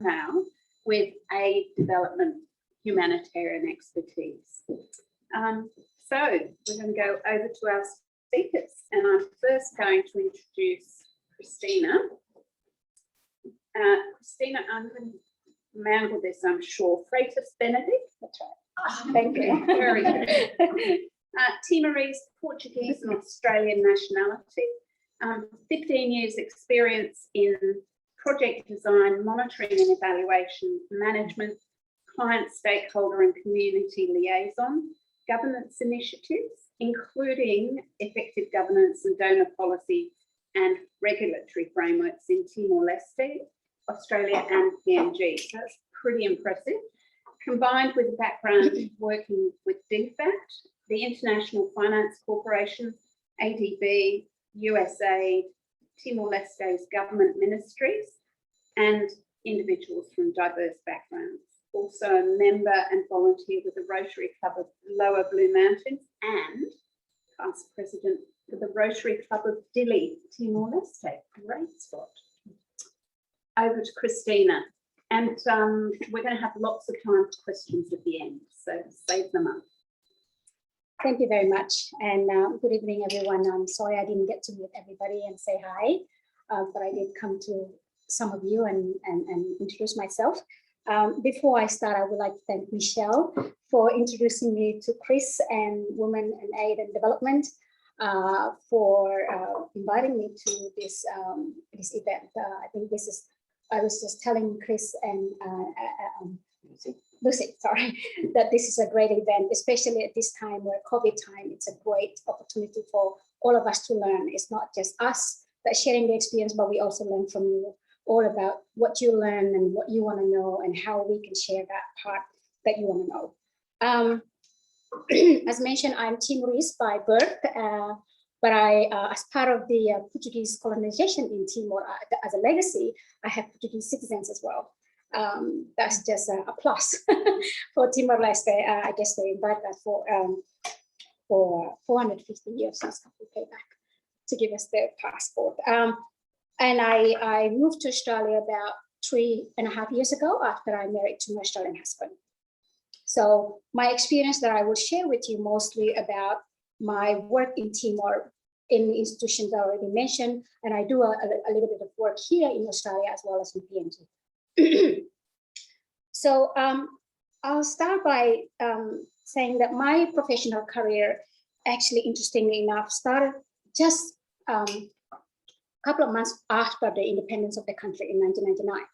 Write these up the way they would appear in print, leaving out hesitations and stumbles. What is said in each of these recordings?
know-how with aid development humanitarian expertise. So we're going to go over to our speakers, and I'm first going to introduce Christina. Christina, I'm going to mangle this, I'm sure. Freitas Benedict. That's right. Oh, thank you. Very good. Timorese, Portuguese and Australian nationality. 15 years experience in project design, monitoring and evaluation, management, client, stakeholder and community liaison, governance initiatives, including effective governance and donor policy and regulatory frameworks in Timor-Leste, Australia and PNG. So that's pretty impressive. Combined with a background working with DFAT, the International Finance Corporation, ADB, USAID, Timor-Leste's government ministries, and individuals from diverse backgrounds. Also a member and volunteer with the Rotary Club of Lower Blue Mountains and past president for the Rotary Club of Dili, Timor-Leste. Great spot. Over to Christina. And we're going to have lots of time for questions at the end, so save them up. Thank you very much, and good evening, everyone. I'm sorry I didn't get to meet everybody and say hi, but I did come to some of you and introduce myself. Before I start, I would like to thank Michelle for introducing me to Chris and Women in Aid and Development, for inviting me to this this event. I think this is, I was just telling Chris and Lucy, sorry, that this is a great event, especially at this time where COVID time. It's a great opportunity for all of us to learn. It's not just us that sharing the experience, but we also learn from you all about what you learn and what you want to know and how we can share that part that you want to know. As mentioned, I'm Timorese by birth, but I, as part of the Portuguese colonization in Timor, as a legacy, I have Portuguese citizens as well. That's just a plus for Timor-Leste. I guess they invited us for 450 years since we came back to give us their passport. And I moved to Australia about 3.5 years ago after I married to my Australian husband. So my experience that I will share with you mostly about my work in Timor in the institutions I already mentioned, and I do a little bit of work here in Australia as well as in PNG. So I'll start by saying that my professional career, actually, interestingly enough, started just a couple of months after the independence of the country in 1999.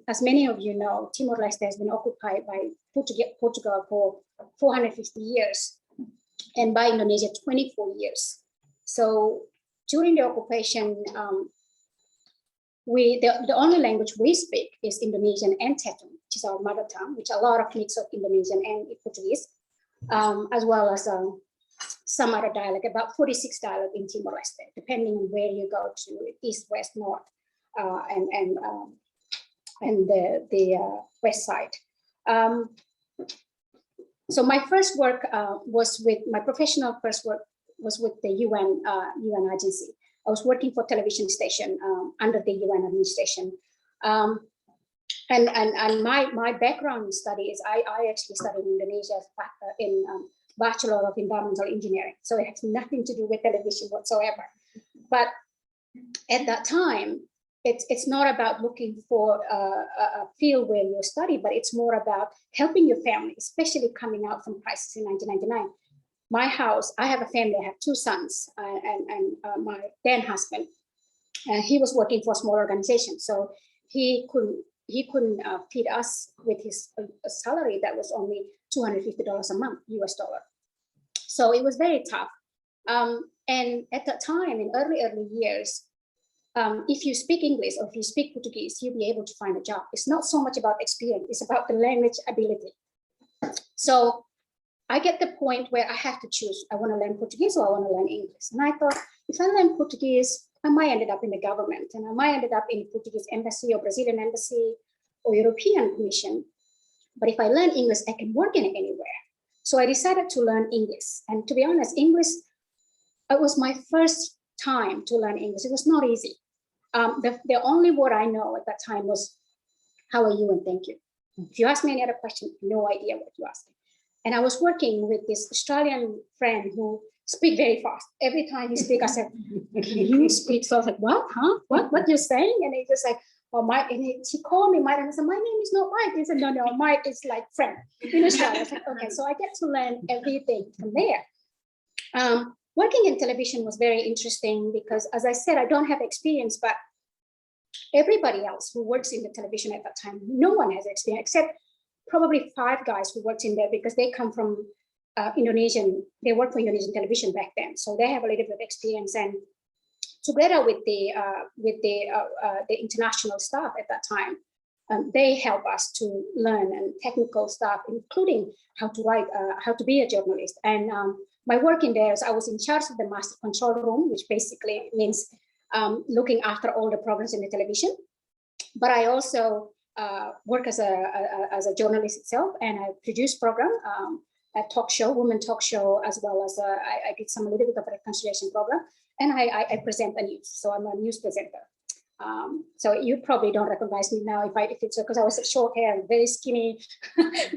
As many of you know, Timor-Leste has been occupied by Portugal for 450 years, and by Indonesia 24 years. So during the occupation, the only language we speak is Indonesian and Tetum, which is our mother tongue, which a lot of mix of Indonesian and Portuguese, as well as some other dialect, about 46 dialect in Timor-Leste, depending on where you go to, east, west, north, and the west side. So my first work was with, my professional first work was with the UN agency. I was working for television station under the UN administration. And my background in studies, I actually studied in Indonesia in Bachelor of Environmental Engineering. So it has nothing to do with television whatsoever. But at that time, it's not about looking for a field where you study, but it's more about helping your family, especially coming out from crisis in 1999. My house, I have a family, I have 2 sons and my then husband, he was working for a small organization. So he couldn't feed us with his salary that was only $250 a month, US dollar. So it was very tough. And at that time, in early years, if you speak English or if you speak Portuguese, you'll be able to find a job. It's not so much about experience, it's about the language ability. So I get the point where I have to choose. I want to learn Portuguese or I want to learn English. And I thought, if I learn Portuguese, I might end up in the government and I might end up in Portuguese embassy or Brazilian embassy or European Commission. But if I learn English, I can work in it anywhere. So I decided to learn English. And to be honest, English, it was my first time to learn English. It was not easy. The only word I know at that time was how are you and thank you. If you ask me any other question, no idea what you ask me. And I was working with this Australian friend who speak very fast. Every time he speak, I said, can you speak? So I was like, what, huh? What you're saying? And he just like, oh, she called me Mike, and I said, my name is not Mike. He said, no, Mike is like friend in Australia. I was like, okay, so I get to learn everything from there. Working in television was very interesting because, as I said, I don't have experience, but everybody else who works in the television at that time, no one has experience except probably 5 guys who worked in there because they come from Indonesian, they work for Indonesian television back then. So they have a little bit of experience, and together with the international staff at that time, they help us to learn and technical stuff, including how to write, how to be a journalist. And my work in there is I was in charge of the master control room, which basically means looking after all the programs in the television. But I also work as a journalist itself, and I produce program, a talk show, women talk show, as well as I did some a little bit of a reconciliation program, and I present the news. So I'm a news presenter. So you probably don't recognize me now if it's because I was short hair and very skinny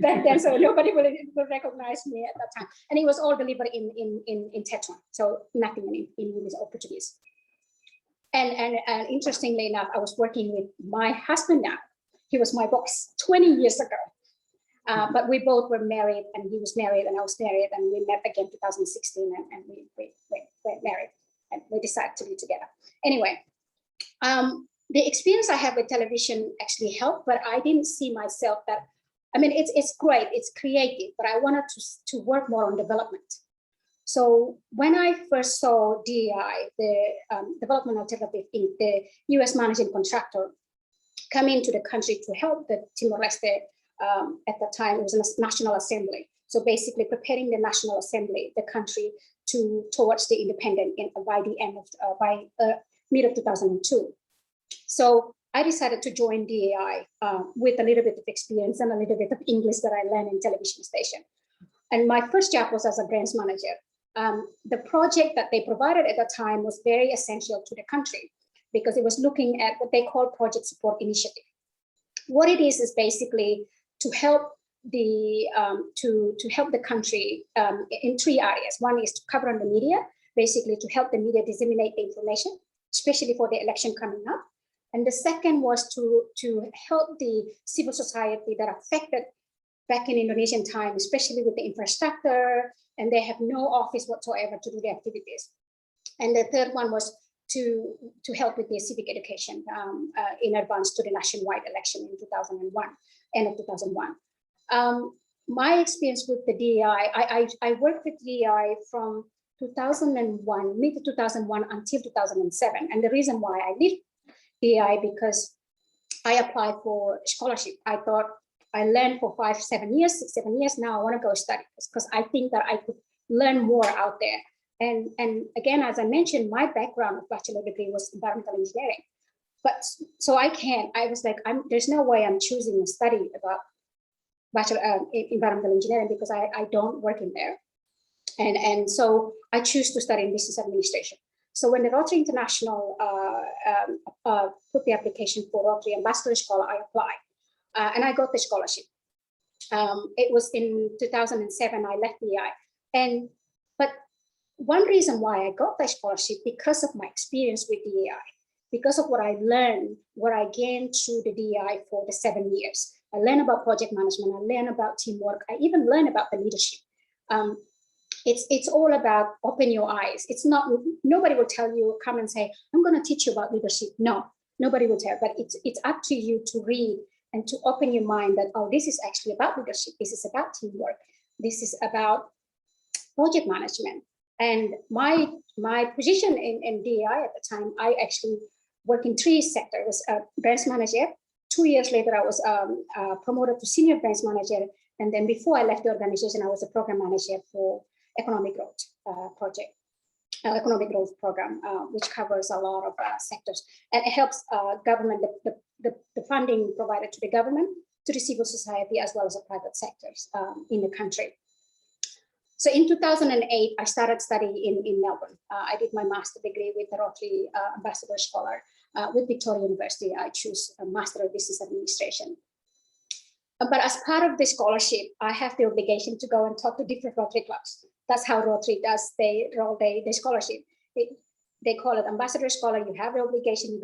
back then, so nobody will recognize me at that time. And it was all delivered in Tetuan, so nothing in English or Portuguese. And interestingly enough, I was working with my husband now. He was my boss 20 years ago. But we both were married, and he was married and I was married, and we met again 2016, and we married, and we decided to be together. Anyway, the experience I have with television actually helped, but I didn't see myself that, I mean, it's great, it's creative, but I wanted to work more on development. So when I first saw DEI, the Development Alternative Inc., the US managing contractor, come into the country to help the Timor-Leste, at that time, it was a National Assembly. So basically preparing the National Assembly, the country towards the independent by the end of, mid of 2002. So I decided to join DEI with a little bit of experience and a little bit of English that I learned in television station. And my first job was as a branch manager. The project that they provided at the time was very essential to the country because it was looking at what they call Project Support Initiative. What it is basically to help the country in 3 areas. One is to cover on the media, basically to help the media disseminate the information, especially for the election coming up. And the second was to help the civil society that are affected back in Indonesian time, especially with the infrastructure, and they have no office whatsoever to do the activities. And the third one was to help with the civic education in advance to the nationwide election in 2001, end of 2001. My experience with the DEI, I worked with DEI from 2001, mid 2001 until 2007. And the reason why I did DEI because I applied for scholarship. I thought I learned for 6-7 years. Now I want to go study because I think that I could learn more out there. And again, as I mentioned, my background of bachelor degree was environmental engineering. But so I was like, there's no way I'm choosing to study about bachelor environmental engineering because I don't work in there. And so I choose to study in business administration. So when the Rotary International put the application for Rotary Ambassador Scholar, I applied and I got the scholarship. It was in 2007, I left DEI. But one reason why I got the scholarship because of my experience with DEI, because of what I learned, what I gained through the DEI for the 7 years. I learned about project management, I learned about teamwork, I even learned about the leadership. It's all about open your eyes. It's not, nobody will tell you, come and say, I'm going to teach you about leadership. No, nobody will tell, but it's up to you to read and to open your mind that, oh, this is actually about leadership. This is about teamwork. This is about project management. And my position in DEI at the time, I actually worked in 3 sectors. I was a branch manager. 2 years later, I was promoted to senior branch manager. And then before I left the organization, I was a program manager for economic growth economic growth program, which covers a lot of sectors. And it helps government, the funding provided to the government, to the civil society, as well as the private sectors in the country. So in 2008, I started studying in Melbourne. I did my master's degree with the Rotary Ambassador Scholar. with Victoria University, I choose a Master of Business Administration. But as part of the scholarship, I have the obligation to go and talk to different Rotary clubs. That's how Rotary does the scholarship. They call it ambassador scholar. You have the obligation.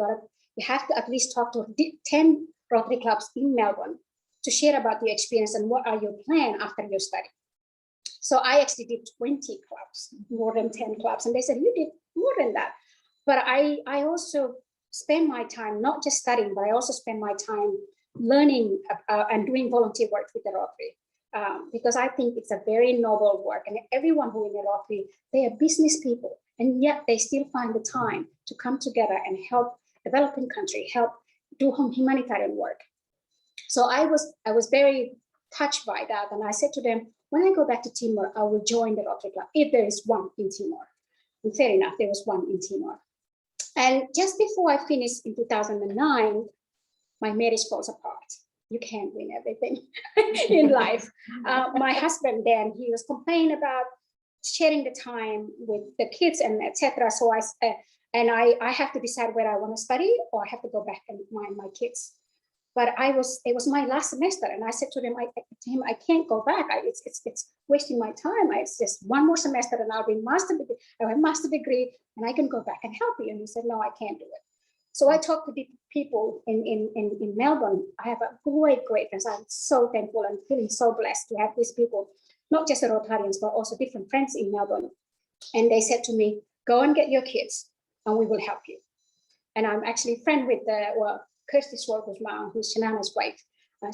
You have to at least talk to 10 Rotary clubs in Melbourne to share about your experience and what are your plan after your study. So I actually did 20 clubs, more than 10 clubs, and they said you did more than that. But I also spend my time not just studying, but I also spend my time learning and doing volunteer work with the Rotary, because I think it's a very noble work, and everyone who in the Rotary, they are business people, and yet they still find the time to come together and help developing country, help do humanitarian work. So I was very touched by that, and I said to them, when I go back to Timor, I will join the Rotary Club if there is one in Timor. And fair enough, there was one in Timor. And just before I finished in 2009, my marriage falls apart. You can't win everything in life. My husband then, he was complaining about sharing the time with the kids and etc. So I have to decide whether I want to study or I have to go back and mind my kids. But it was my last semester, and I said to him, I can't go back. It's wasting my time. It's just one more semester, and I'll be I have a master degree, and I can go back and help you. And he said, no, I can't do it. So I talked to the people in Melbourne. I have a great friends. I'm so thankful and feeling so blessed to have these people, not just the Rotarians, but also different friends in Melbourne. And they said to me, go and get your kids, and we will help you. And I'm actually friend with Kirsty Swart's mom, who's Shanana's wife.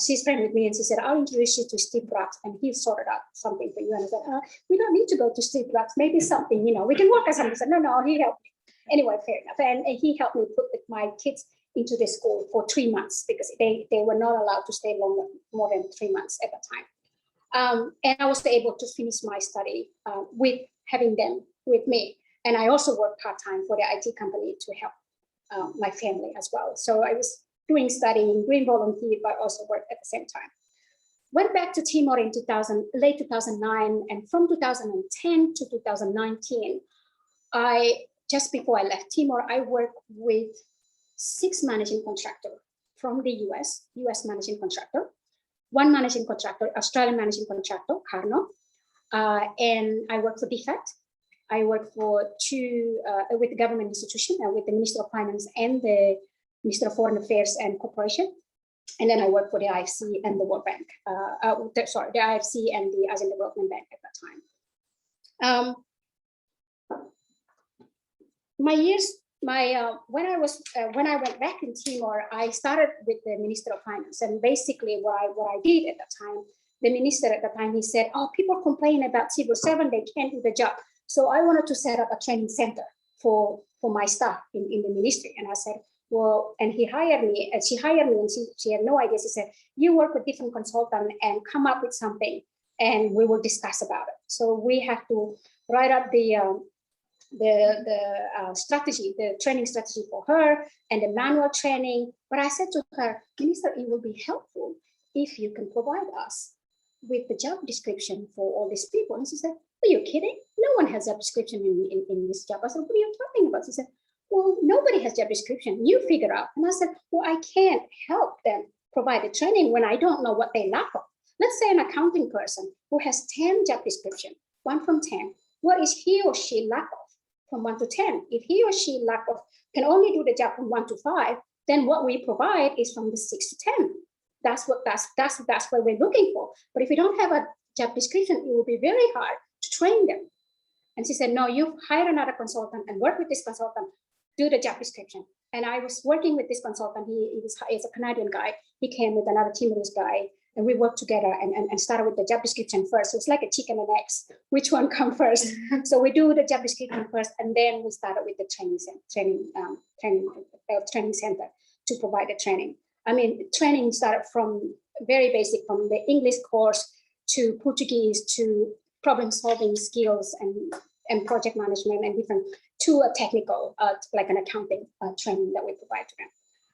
She's friend with me, and she said, I'll introduce you to Steve Bratt, and he'll sort it out something for you. And I said, we don't need to go to Steve Bratt. Maybe something, we can work on something. He said, no, he helped me. Anyway, fair enough. And he helped me put my kids into the school for 3 months because they were not allowed to stay more than 3 months at the time. And I was able to finish my study with having them with me. And I also worked part-time for the IT company to help my family as well. So I was doing studying, doing volunteer, but also work at the same time. Went back to Timor in late 2009, and from 2010 to 2019, just before I left Timor, I worked with 6 managing contractors from the US managing contractor, 1 managing contractor, Australian managing contractor, Carno, and I worked for DFAT. I worked for 2 with the government institution, with the Minister of Finance and the Minister of Foreign Affairs and Corporation. And then I worked for the IFC and the World Bank, the IFC and the Asian Development Bank at that time. When I went back in Timor, I started with the Minister of Finance, and basically what I did at that time, the minister at the time, he said, people complain about Civil 7, they can't do the job. So I wanted to set up a training center for my staff in the ministry. And I said, well, and she hired me, and she had no idea. She said, you work with different consultants and come up with something, and we will discuss about it. So we have to write up the strategy, the training strategy for her and the manual training. But I said to her, Minister, it will be helpful if you can provide us with the job description for all these people. And she said, are you kidding? No one has job description in this job. I said, what are you talking about? She said, well, nobody has job description. You figure out. And I said, well, I can't help them provide the training when I don't know what they lack of. Let's say an accounting person who has 10 job description, 1 from 10. What is he or she lack of from 1 to 10? If he or she lack of can only do the job from 1 to 5, then what we provide is from the 6 to 10. That's what we're looking for. But if you don't have a job description, it will be very hard to train them. And she said, no, you hire another consultant and work with this consultant, do the job description. And I was working with this consultant. He's a Canadian guy. He came with another Timorese guy, and we worked together and started with the job description first. So it's like a chicken and eggs. Which one come first? So we do the job description first, and then we started with the training center to provide the training. I mean, training started from very basic, from the English course to Portuguese to problem-solving skills and project management and different, to a technical, like an accounting training that we provide to them.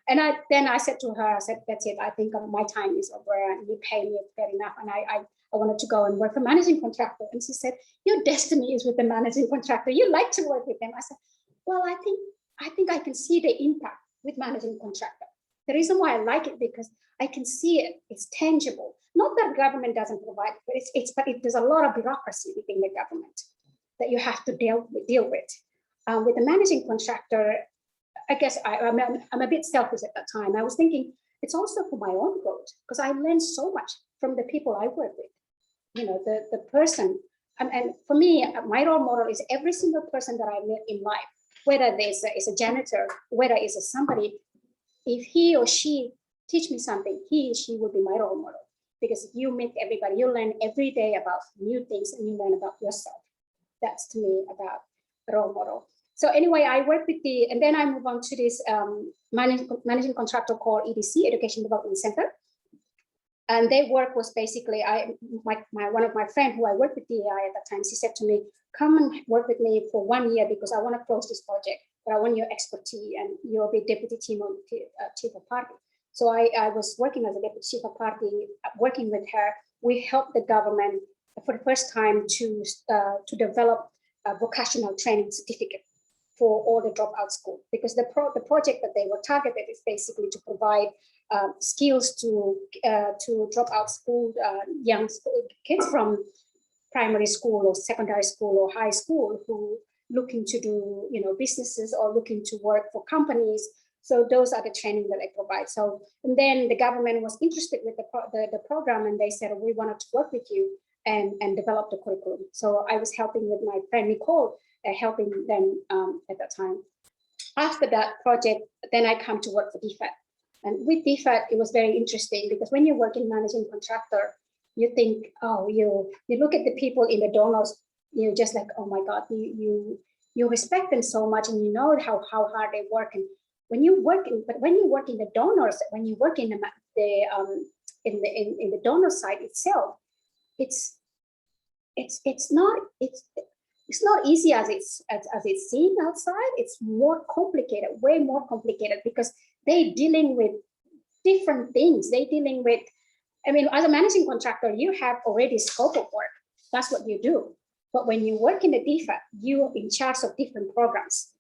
And then I said to her, I said, that's it. I think my time is over, and you pay me fair enough. And I wanted to go and work for managing contractor. And she said, your destiny is with the managing contractor. You like to work with them. I said, well, I think I can see the impact with managing contractor. The reason why I like it because I can see it, it's tangible. Not that government doesn't provide, but there's a lot of bureaucracy within the government that you have to deal with. With the managing contractor, I guess I'm a bit selfish at that time. I was thinking it's also for my own growth because I learned so much from the people I work with. You know, the person, and for me, my role model is every single person that I met in life, whether there's a janitor, whether it's somebody, if he or she teach me something, he or she will be my role model because you meet everybody, you learn every day about new things and you learn about yourself. That's to me about role model. So anyway, I work with and then I move on to this managing contractor called EDC, Education Development Center. And their work was basically, one of my friends who I worked with DEI at that time, she said to me, come and work with me for 1 year because I want to close this project, but I want your expertise and you'll be deputy chief of party. So I was working as a deputy chief of party, working with her. We helped the government for the first time to develop a vocational training certificate for all the dropout school, because the project that they were targeted is basically to provide skills to dropout school young kids from primary school or secondary school or high school who looking to do businesses or looking to work for companies. So those are the training that they provide. So and then the government was interested with the program and they said we wanted to work with you and develop the curriculum. So I was helping with my friend Nicole, helping them at that time. After that project, then I come to work for DFAT. And with DFAT, it was very interesting because when you work in managing contractor, you think, oh, you look at the people in the donors, you're just like, oh my God, you respect them so much and you know how hard they work. And when you work in the donors, when you work in the donor side itself, it's not easy as it's seen outside. It's more complicated, way more complicated, because they're dealing with different things. They're dealing with, I mean, as a managing contractor, you have already scope of work. That's what you do. But when you work in the DFAT, you're in charge of different programs.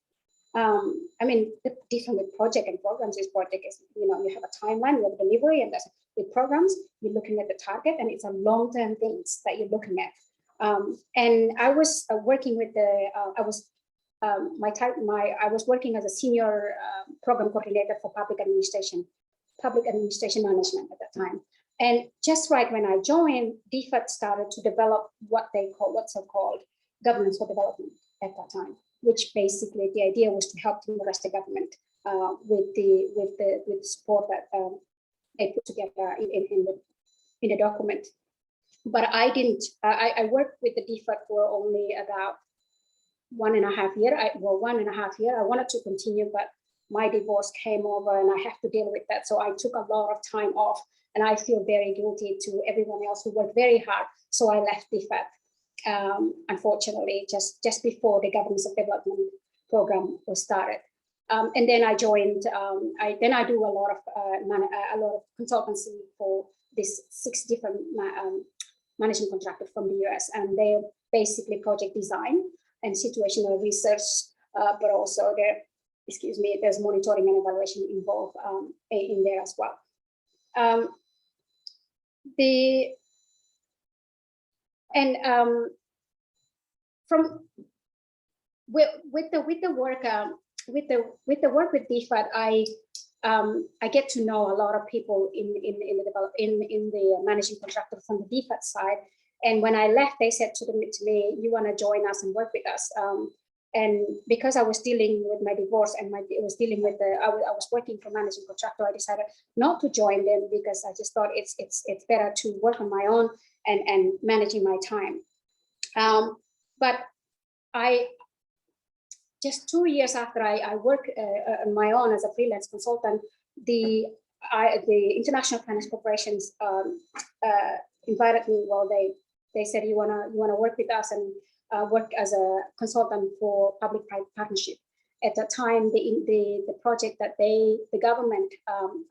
I mean, the different with project and programs is project is, you have a timeline, you have delivery, and with programs, you're looking at the target, and it's a long-term things that you're looking at. And I was working with I was working as a senior program coordinator for public administration management at that time. And just right when I joined, DFAT started to develop what's so-called governance for development at that time, which basically the idea was to help the rest of the government with the support that they put together in the document. But I didn't. I worked with the DFAT for only about 1.5 years. 1.5 years. I wanted to continue, but my divorce came over, and I have to deal with that. So I took a lot of time off, and I feel very guilty to everyone else who worked very hard. So I left DFAT, unfortunately, just before the Governance of Development program was started. And then I joined. I do a lot of consultancy for these 6 different managing contractors from the US, and they're basically project design and situational research, but also there's monitoring and evaluation involved in there as well. With the work with DFAT, I get to know a lot of people in the managing contractor from the DFAT side. And when I left, they said to me, you want to join us and work with us? And because I was dealing with my divorce and I was working for managing contractor, I decided not to join them because I just thought it's better to work on my own and managing my time. But just 2 years after I worked on my own as a freelance consultant, the International Finance Corporations invited me. Well, they said you wanna work with us and work as a consultant for public-private partnership. At that time, the project that the government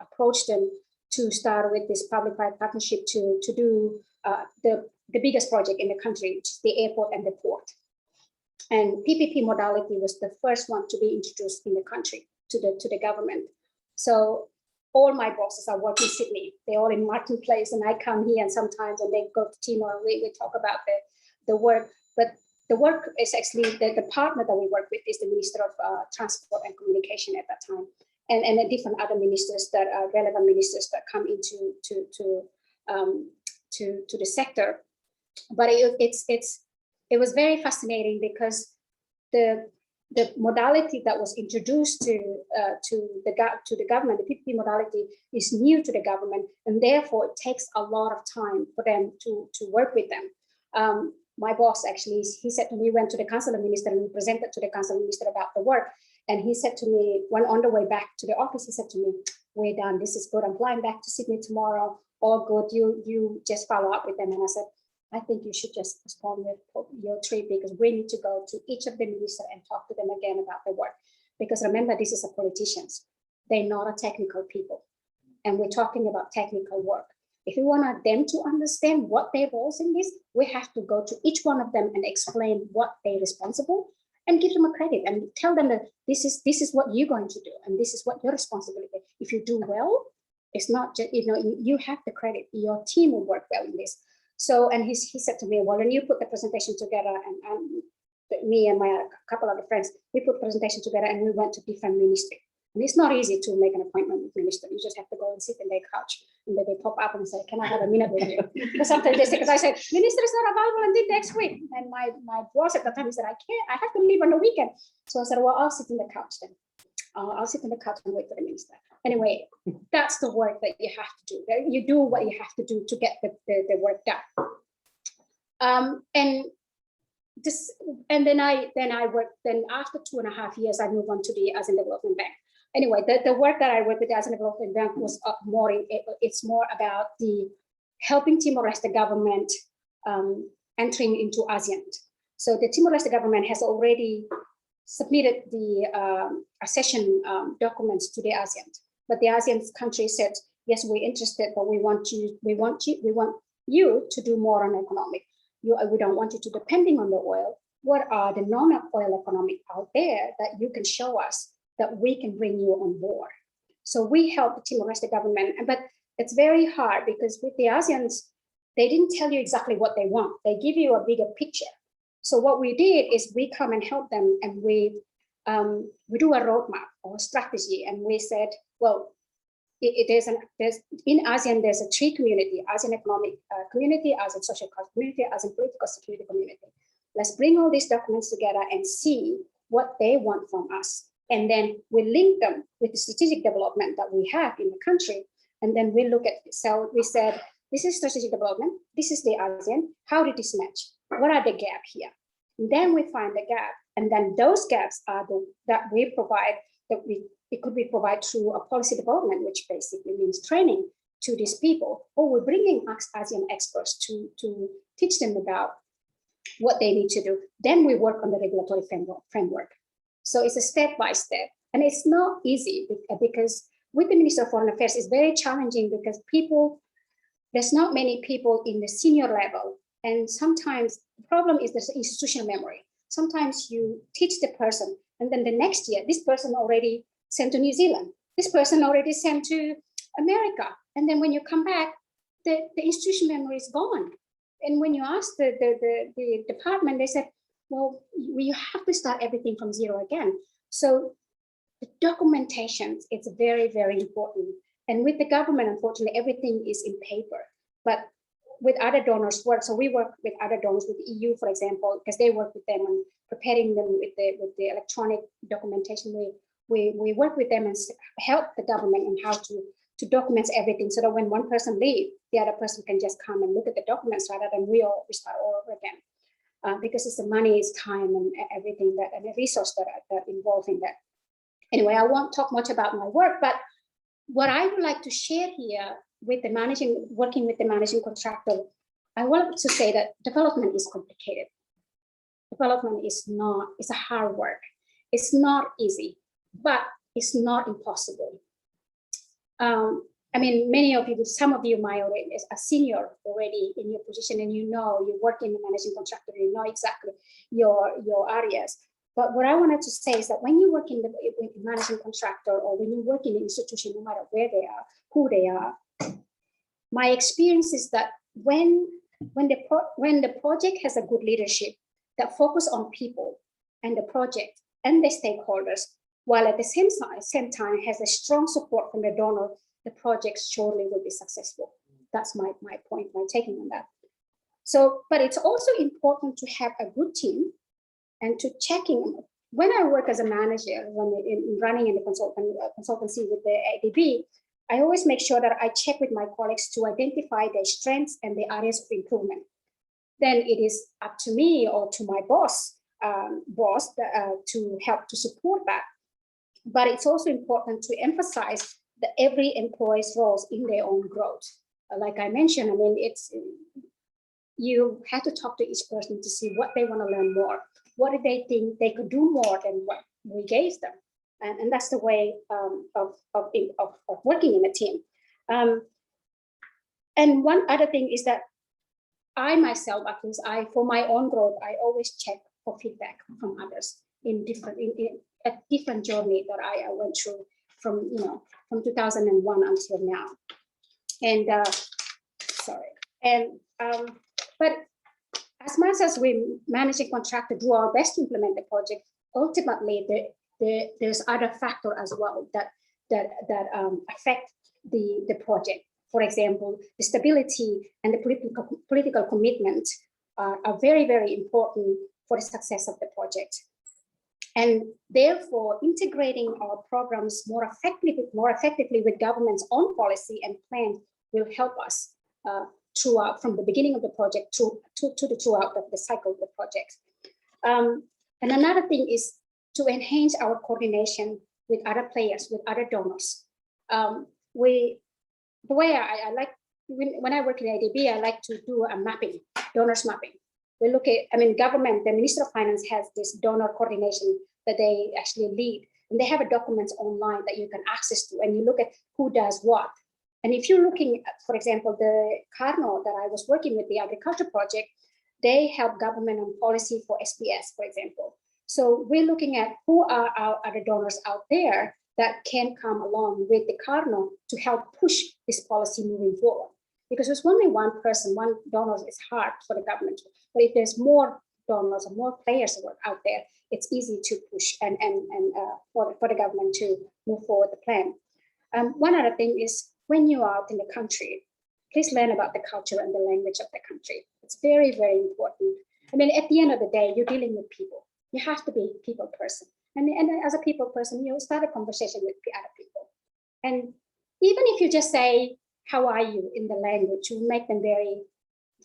approached them to start with this public-private partnership to do the biggest project in the country, which is the airport and the port. And PPP modality was the first one to be introduced in the country to the government. So all my bosses are working in Sydney. They're all in Martin Place, and I come here and sometimes, and they go to Timor, and we talk about the work. But the work is actually the partner that we work with is the Minister of Transport and Communication at that time, and the different other ministers that are relevant ministers that come into to the sector. But it was very fascinating because the modality that was introduced to the government, the PPP modality, is new to the government, and therefore it takes a lot of time for them to work with them. My boss actually, he said to me, went to the council minister and we presented to the council minister about the work, and he said to me, when on the way back to the office, he said to me, "We're done. This is good. I'm flying back to Sydney tomorrow. All good. You just follow up with them." And I said, "I think you should just postpone your trip because we need to go to each of the ministers and talk to them again about the work. Because remember, this is a politicians. They're not a technical people. And we're talking about technical work. If we want them to understand what their roles in this, we have to go to each one of them and explain what they're responsible and give them a credit and tell them that this is what you're going to do and this is what your responsibility. If you do well, it's not just, you have the credit. Your team will work well in this." So, and he said to me, "Well, when you put the presentation together," and me and my couple of the friends, we put the presentation together and we went to different ministries. And it's not easy to make an appointment with minister. You just have to go and sit in their couch and then they pop up and say, "Can I have a minute with you?" Because sometimes they say, because I said, "Minister is not available until next week." And my boss at the time, he said, "I can't, I have to leave on the weekend." So I said, "Well, I'll sit in the couch then. I'll sit in the couch and wait for the minister." Anyway, that's the work that you have to do. You do what you have to do to get the work done. And then I worked. Then after 2.5 years, I moved on to the ASEAN Development Bank. Anyway, the work that I worked with the ASEAN Development Bank was it's more about the helping Timor-Leste government entering into ASEAN. So the Timor-Leste government has already submitted the accession documents to the ASEAN, but the ASEAN country said, "Yes, we're interested, but we want you to do more on economic. We don't want you to depending on the oil. What are the non-oil economic out there that you can show us that we can bring you on board?" So we help the Timor-Leste government, but it's very hard because with the ASEANs, they didn't tell you exactly what they want. They give you a bigger picture. So what we did is we come and help them, and we do a roadmap or a strategy, and we said, well, there's in ASEAN, there's a three community: ASEAN economic community, ASEAN social community, ASEAN political security community. Let's bring all these documents together and see what they want from us. And then we link them with the strategic development that we have in the country. And then we look at, so we said, this is strategic development, this is the ASEAN, how did this match? What are the gaps here? And then we find the gap, and then those gaps are that we provide, it could be provided through a policy development, which basically means training to these people, or we're bringing ASEAN experts to teach them about what they need to do. Then we work on the regulatory framework. So it's a step by step, and it's not easy because with the Minister of Foreign Affairs, it's very challenging because there's not many people in the senior level, and sometimes the problem is there's institutional memory. Sometimes you teach the person, and then the next year, this person already sent to New Zealand, this person already sent to America, and then when you come back, the institutional memory is gone. And when you ask the department, they said, well, we have to start everything from zero again. So the documentation, it's very, very important. And with the government, unfortunately, everything is in paper. But with other donors work, so we work with other donors, with the EU, for example, because they work with them on preparing them with the electronic documentation. We work with them and help the government on how to document everything, so that when one person leaves, the other person can just come and look at the documents rather than we start all over again. Because it's the money, it's time, and everything and the resource that involved in that. Anyway, I won't talk much about my work, but what I would like to share here with working with the managing contractor, I want to say that development is complicated. Development is it's a hard work. It's not easy, but it's not impossible. I mean, many of you, some of you might already a senior already in your position, and you work in the managing contractor, you know exactly your areas. But what I wanted to say is that when you work in the managing contractor, or when you work in an institution, no matter where they are, who they are, my experience is that when the project has a good leadership that focus on people and the project and the stakeholders, while at the same time has a strong support from the donor, the project surely will be successful. That's my point, my taking on that. So, but it's also important to have a good team and to checking. When I work as a manager, when in running in the consultancy with the ADB, I always make sure that I check with my colleagues to identify their strengths and the areas of improvement. Then it is up to me or to my boss to help to support that. But it's also important to emphasize that every employee's roles in their own growth. Like I mentioned, I mean, you have to talk to each person to see what they want to learn more. What do they think they could do more than what we gave them? And that's the way of working in a team. And one other thing is that I myself, at least for my own growth, I always check for feedback from others in a different journey that I went through from 2001 until now. And but as much as we managing contractor do our best to implement the project, ultimately there's other factor as well that affect the project. For example, the stability and the political commitment are very, very important for the success of the project. And therefore, integrating our programs more effectively with government's own policy and plan will help us throughout, from the beginning of the project throughout the cycle of the project. And another thing is to enhance our coordination with other players, with other donors. The way I like, when I work in ADB, I like to do a mapping, donors mapping. We look at, government, the Minister of Finance has this donor coordination that they actually lead. And they have a documents online that you can access to, and you look at who does what. And if you're looking at, for example, the Carno that I was working with, the agriculture project, they help government on policy for SPS, for example. So we're looking at who are our other donors out there that can come along with the Carno to help push this policy moving forward. Because there's only one person, one donor is hard for the government. But if there's more donors and more players out there, it's easy to push and for the government to move forward the plan. One other thing is, when you're out in the country, please learn about the culture and the language of the country. It's very, very important. At the end of the day, you're dealing with people. You have to be a people person. And as a people person, you start a conversation with other people. And even if you just say, how are you in the language, you make them very,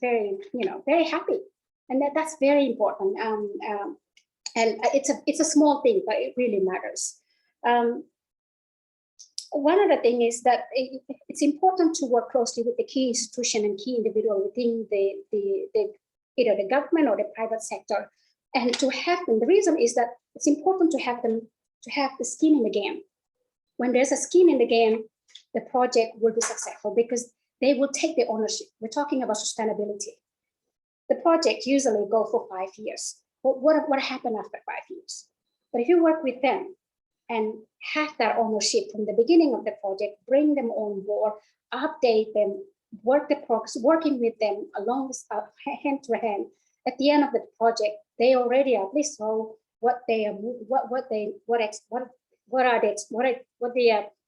very, very happy. And that's very important. And it's a small thing, but it really matters. One other thing is that it's important to work closely with the key institution and key individual within either the government or the private sector, and to have them. The reason is that it's important to have them to have the skin in the game. When there's a skin in the game, the project will be successful because they will take the ownership. We're talking about sustainability. The project usually go for 5 years. But what happened after 5 years? But if you work with them and have that ownership from the beginning of the project, bring them on board, update them, working with them along hand to hand. At the end of the project, they already at least know what their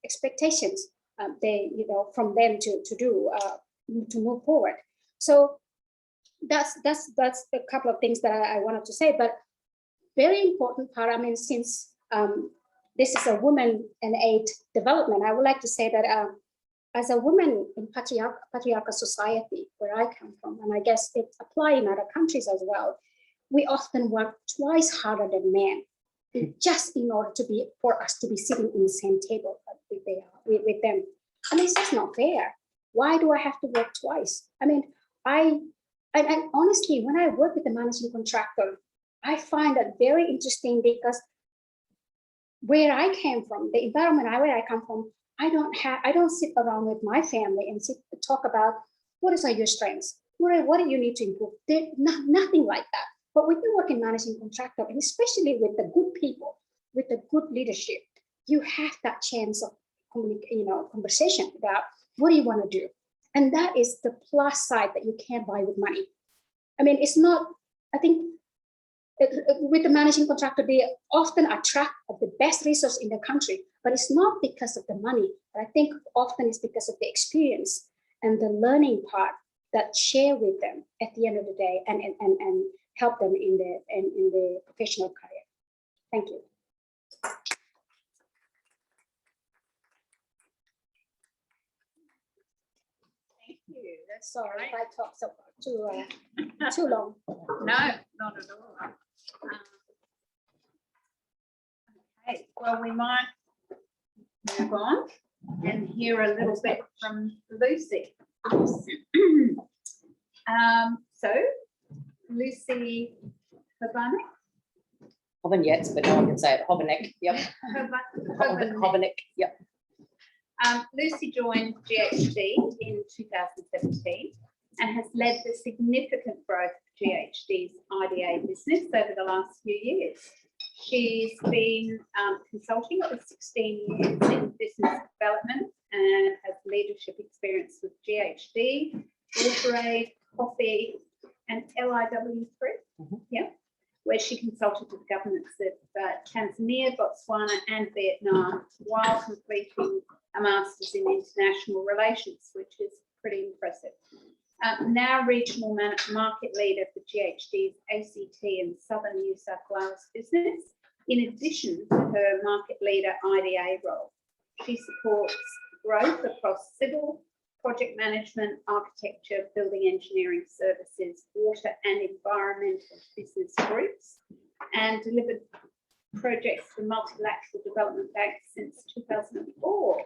expectations from them to do to move forward. So that's a couple of things that I wanted to say. But very important part. Since this is a women and aid development, I would like to say that as a woman in patriarchal society where I come from, and I guess it applies in other countries as well, we often work twice harder than men, just in order for us to be sitting in the same table with them. It's just not fair. Why do I have to work twice? And honestly, when I work with the managing contractor, I find that very interesting because where I came from, the environment where I come from, I don't sit around with my family and talk about what are your strengths, what do you need to improve. Nothing like that. But when you work in managing contractor, and especially with the good people, with the good leadership, you have that chance of conversation about what do you want to do. And that is the plus side that you can't buy with money. I mean, it's not, I think with the managing contractor, they often attract the best resource in the country, but it's not because of the money. But I think often it's because of the experience and the learning part that share with them at the end of the day and help them in the professional career. Thank you. Thank you. That's Sorry great. if I talk so too long. No, not at all. Okay, well, we might move on and hear a little bit from Lucy. So, Lucy Hovanec. Hovanec, but no one can say it. Hovanec, yep. Hovanec, yep. Lucy joined GHD in 2017 and has led the significant growth of GHD's IDA business over the last few years. She's been consulting for 16 years in business development and has leadership experience with GHD, WaterAid, Coffee, and LIW3, where she consulted with the governments of Tanzania, Botswana, and Vietnam while completing a Master's in International Relations, which is pretty impressive. Now regional market leader for GHD's ACT and Southern New South Wales business, in addition to her market leader IDA role. She supports growth across civil, project management, architecture, building engineering services, water and environmental business groups, and delivered projects for multilateral development banks since 2004.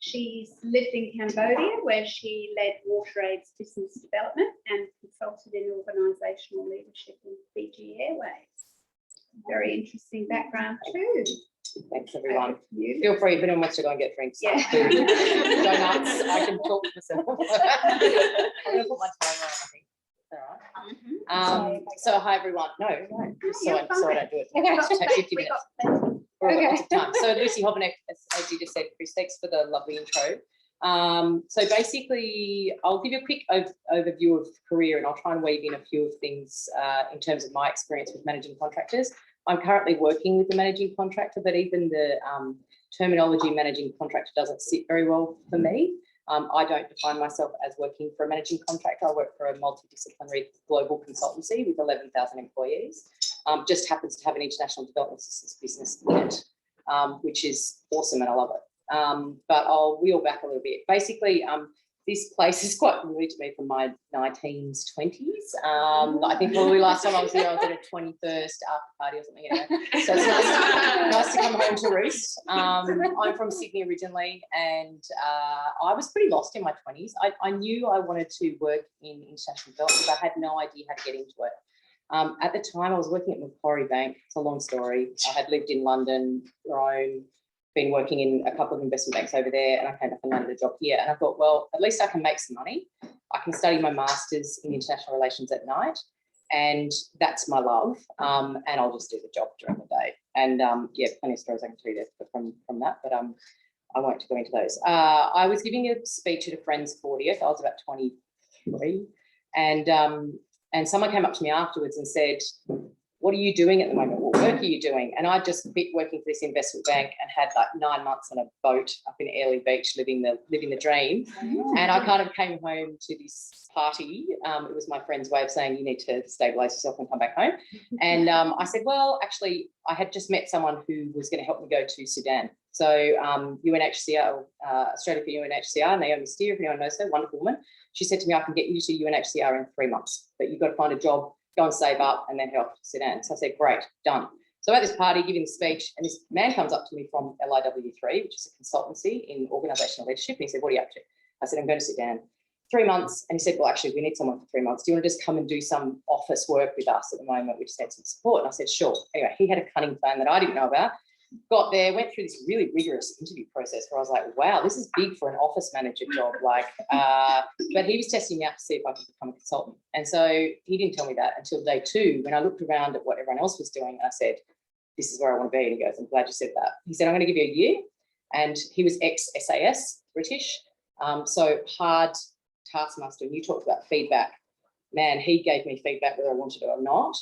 She's lived in Cambodia, where she led WaterAid's business development and consulted in organisational leadership in Fiji Airways. Very interesting background too. Thanks, everyone. You. Feel free if anyone wants to go and get drinks. Yeah. Food, donuts. I can talk to myself. I'm going to put my timer on, I think. All right. So hi, everyone. No, just so I don't do it. Just take 50 minutes. Okay. Time. So Lucy Hovanec, as you just said, Chris, thanks for the lovely intro. So basically, I'll give you a quick overview of career, and I'll try and weave in a few of things in terms of my experience with managing contractors. I'm currently working with the managing contractor, but even the terminology managing contractor doesn't sit very well for me. I don't define myself as working for a managing contractor. I work for a multidisciplinary global consultancy with 11,000 employees. Just happens to have an international development assistance business in it, which is awesome and I love it. But I'll wheel back a little bit. Basically, this place is quite familiar to me from my 19s, 20s. I think probably last time I was there, I was at a 21st after party or something. Anyway. So it's nice to come home to roost. I'm from Sydney originally, and I was pretty lost in my 20s. I knew I wanted to work in international development, but I had no idea how to get into it. At the time, I was working at Macquarie Bank. It's a long story. I had lived in London, grown, been working in a couple of investment banks over there, and I came back and landed a job here. And I thought, well, at least I can make some money. I can study my master's in international relations at night, and that's my love. And I'll just do the job during the day. And yeah, plenty of stories I can tell you from that, but I won't go into those. I was giving a speech at a friend's 40th. I was about 23, and someone came up to me afterwards and said, what are you doing at the moment? What work are you doing? And I just been working for this investment bank and had like 9 months on a boat up in Airlie Beach, living the dream. And I kind of came home to this party. It was my friend's way of saying, you need to stabilise yourself and come back home. And I said, well, actually, I had just met someone who was going to help me go to Sudan. So UNHCR, Australia for UNHCR, Naomi Steer, if anyone knows her, wonderful woman. She said to me, I can get you to UNHCR in 3 months, but you've got to find a job, go and save up, and then head off to Sudan. So I said, great, done. So at this party, giving the speech, and this man comes up to me from LIW3, which is a consultancy in organisational leadership, and he said, what are you up to? I said, I'm going to Sudan. 3 months. And he said, well, actually, we need someone for 3 months. Do you want to just come and do some office work with us at the moment? We just need some support. And I said, sure. Anyway, he had a cunning plan that I didn't know about. got there, went through this really rigorous interview process where I was like, wow, this is big for an office manager job. Like, but he was testing me out to see if I could become a consultant. And so he didn't tell me that until day 2, when I looked around at what everyone else was doing. And I said, this is where I want to be. And he goes, I'm glad you said that. He said, I'm going to give you a year. And he was ex-SAS, British. So hard taskmaster. And you talked about feedback. Man, he gave me feedback whether I wanted it or not,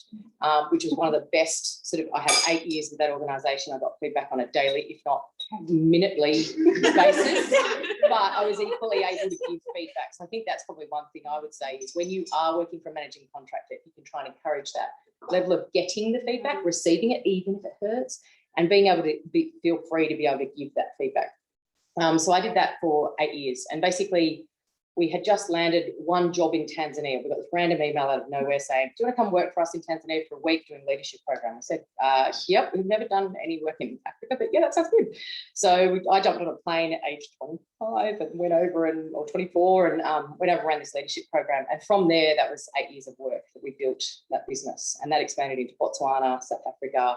which was one of the best sort of, I had 8 years with that organisation. I got feedback on a daily, if not minutely basis, but I was equally able to give feedback. So I think that's probably one thing I would say is when you are working for a managing contractor, you can try and encourage that level of getting the feedback, receiving it, even if it hurts, and being able to feel free to be able to give that feedback. So I did that for 8 years, and basically we had just landed one job in Tanzania. We got this random email out of nowhere saying, do you want to come work for us in Tanzania for a week doing leadership program? I said, yep, we've never done any work in Africa, but yeah, that sounds good. So I jumped on a plane at age 25 and went over or 24 and went over and ran this leadership program. And from there, that was 8 years of work that we built that business. And that expanded into Botswana, South Africa,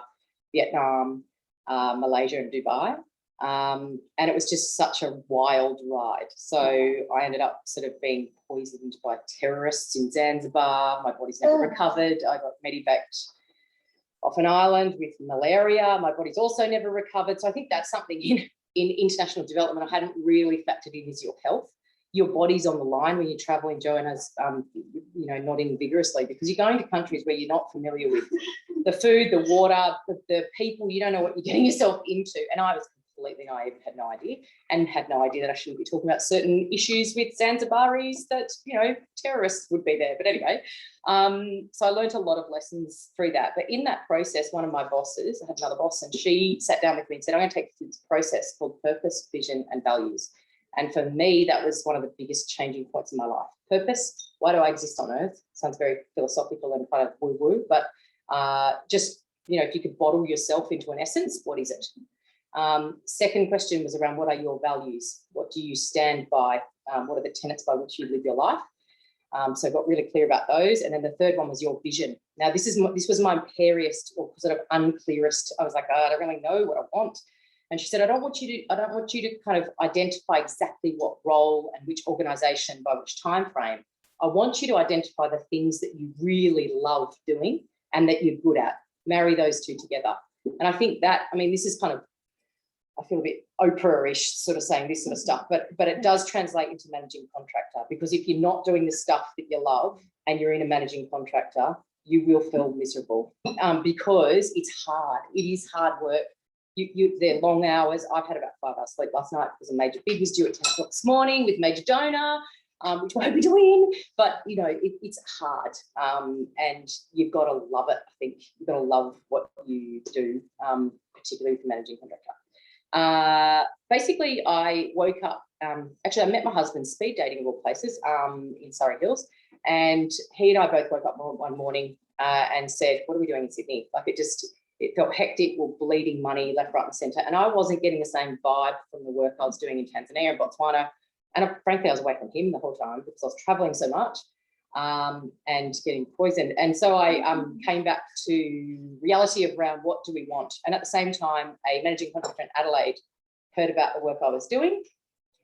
Vietnam, Malaysia and Dubai. And it was just such a wild ride. So I ended up sort of being poisoned by terrorists in Zanzibar. My body's never recovered. I got medevaced off an island with malaria. My body's also never recovered. So I think that's something in international development I hadn't really factored in, is your health. Your body's on the line when you're traveling. Joanna's, nodding vigorously, because you're going to countries where you're not familiar with the food, the water, the people. You don't know what you're getting yourself into. And I was completely naive, had no idea that I shouldn't be talking about certain issues with Zanzibaris, that, terrorists would be there. But anyway, so I learned a lot of lessons through that. But in that process, one of my bosses, I had another boss, and she sat down with me and said, I'm going to take you through this process called purpose, vision, and values. And for me, that was one of the biggest changing points in my life. Purpose, why do I exist on earth? Sounds very philosophical and kind of woo-woo, but just, if you could bottle yourself into an essence, what is it? Second question was around, what are your values? What do you stand by? What are the tenets by which you live your life? So I got really clear about those. And then the third one was your vision. Now, this was my hairiest or sort of unclearest. I was like, I don't really know what I want. And she said, I don't want you to kind of identify exactly what role and which organisation by which time frame. I want you to identify the things that you really love doing and that you're good at. Marry those two together. And I think that, this is kind of, I feel a bit Oprah-ish sort of saying this sort of stuff, but it does translate into managing contractor, because if you're not doing the stuff that you love and you're in a managing contractor, you will feel miserable because it's hard. It is hard work. They're long hours. I've had about 5 hours sleep last night because a major bid was due at 10 o'clock this morning with major donor, which I hope you're doing. But, it's hard and you've got to love it. I think you've got to love what you do, particularly with the managing contractor. Basically, I woke up, actually I met my husband speed dating of all places in Surrey Hills, and he and I both woke up one morning and said, what are we doing in Sydney? Like it felt hectic, or bleeding money left, right and centre, and I wasn't getting the same vibe from the work I was doing in Tanzania and Botswana, and frankly I was away from him the whole time because I was travelling so much and getting poisoned. And so I came back to reality around what do we want. And at the same time, a managing contractor in Adelaide heard about the work I was doing,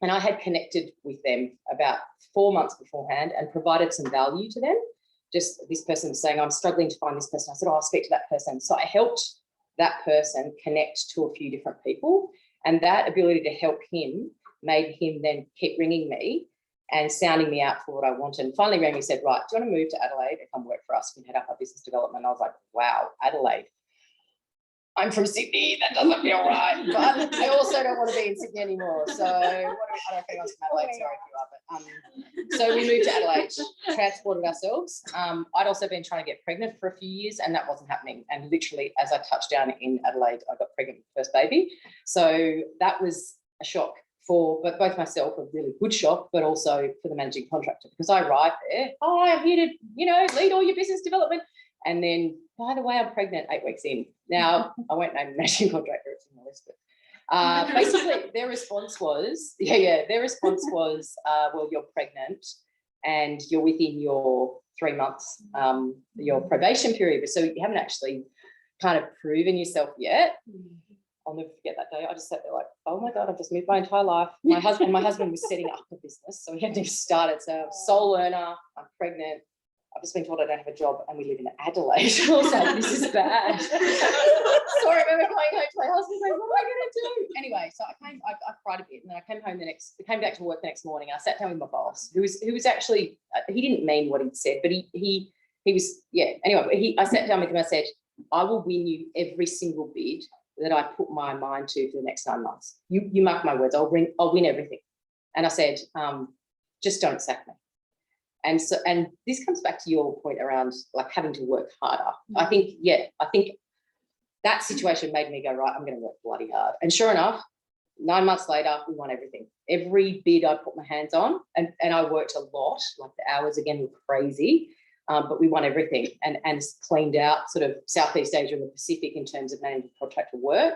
and I had connected with them about 4 months beforehand and provided some value to them. Just this person was saying, I'm struggling to find this person. I said, I'll speak to that person. So I helped that person connect to a few different people, and that ability to help him made him then keep ringing me and sounding me out for what I wanted. And finally rang me and said, right, do you want to move to Adelaide and come work for us? We can head up our business development. I was like, wow, Adelaide. I'm from Sydney. That doesn't feel right. But I also don't want to be in Sydney anymore. So I don't think I was from Adelaide. Sorry if you are. But so we moved to Adelaide, transported ourselves. I'd also been trying to get pregnant for a few years, and that wasn't happening. And literally, as I touched down in Adelaide, I got pregnant with the first baby. So that was a shock for both myself, a really good shock, but also for the managing contractor, because I arrived there, I'm here to, lead all your business development. And then, by the way, I'm pregnant 8 weeks in. Now, I won't name the managing contractor, it's in the list, but basically their response was, well, you're pregnant and you're within your 3 months, your probation period, so you haven't actually kind of proven yourself yet. I'll never forget that day. I just sat there like, oh my God, I've just moved my entire life. My husband was setting up a business, so he had to start it. So I'm a sole earner, I'm pregnant. I've just been told I don't have a job and we live in Adelaide. I was like, this is bad. So I remember going home to my husband going, what am I going to do? Anyway, so I cried a bit, and then I came back to work the next morning. I sat down with my boss, who was actually, he didn't mean what he'd said, but he was, yeah. Anyway, I sat down with him. I said, I will win you every single bid that I put my mind to for the next 9 months. You mark my words, I'll win everything. And I said, just don't sack me. And this comes back to your point around like having to work harder. I think that situation made me go, right, I'm going to work bloody hard. And sure enough, 9 months later, we won everything. Every bid I put my hands on, and I worked a lot, like the hours again were crazy, but we won everything and cleaned out sort of Southeast Asia and the Pacific in terms of managing contractor work,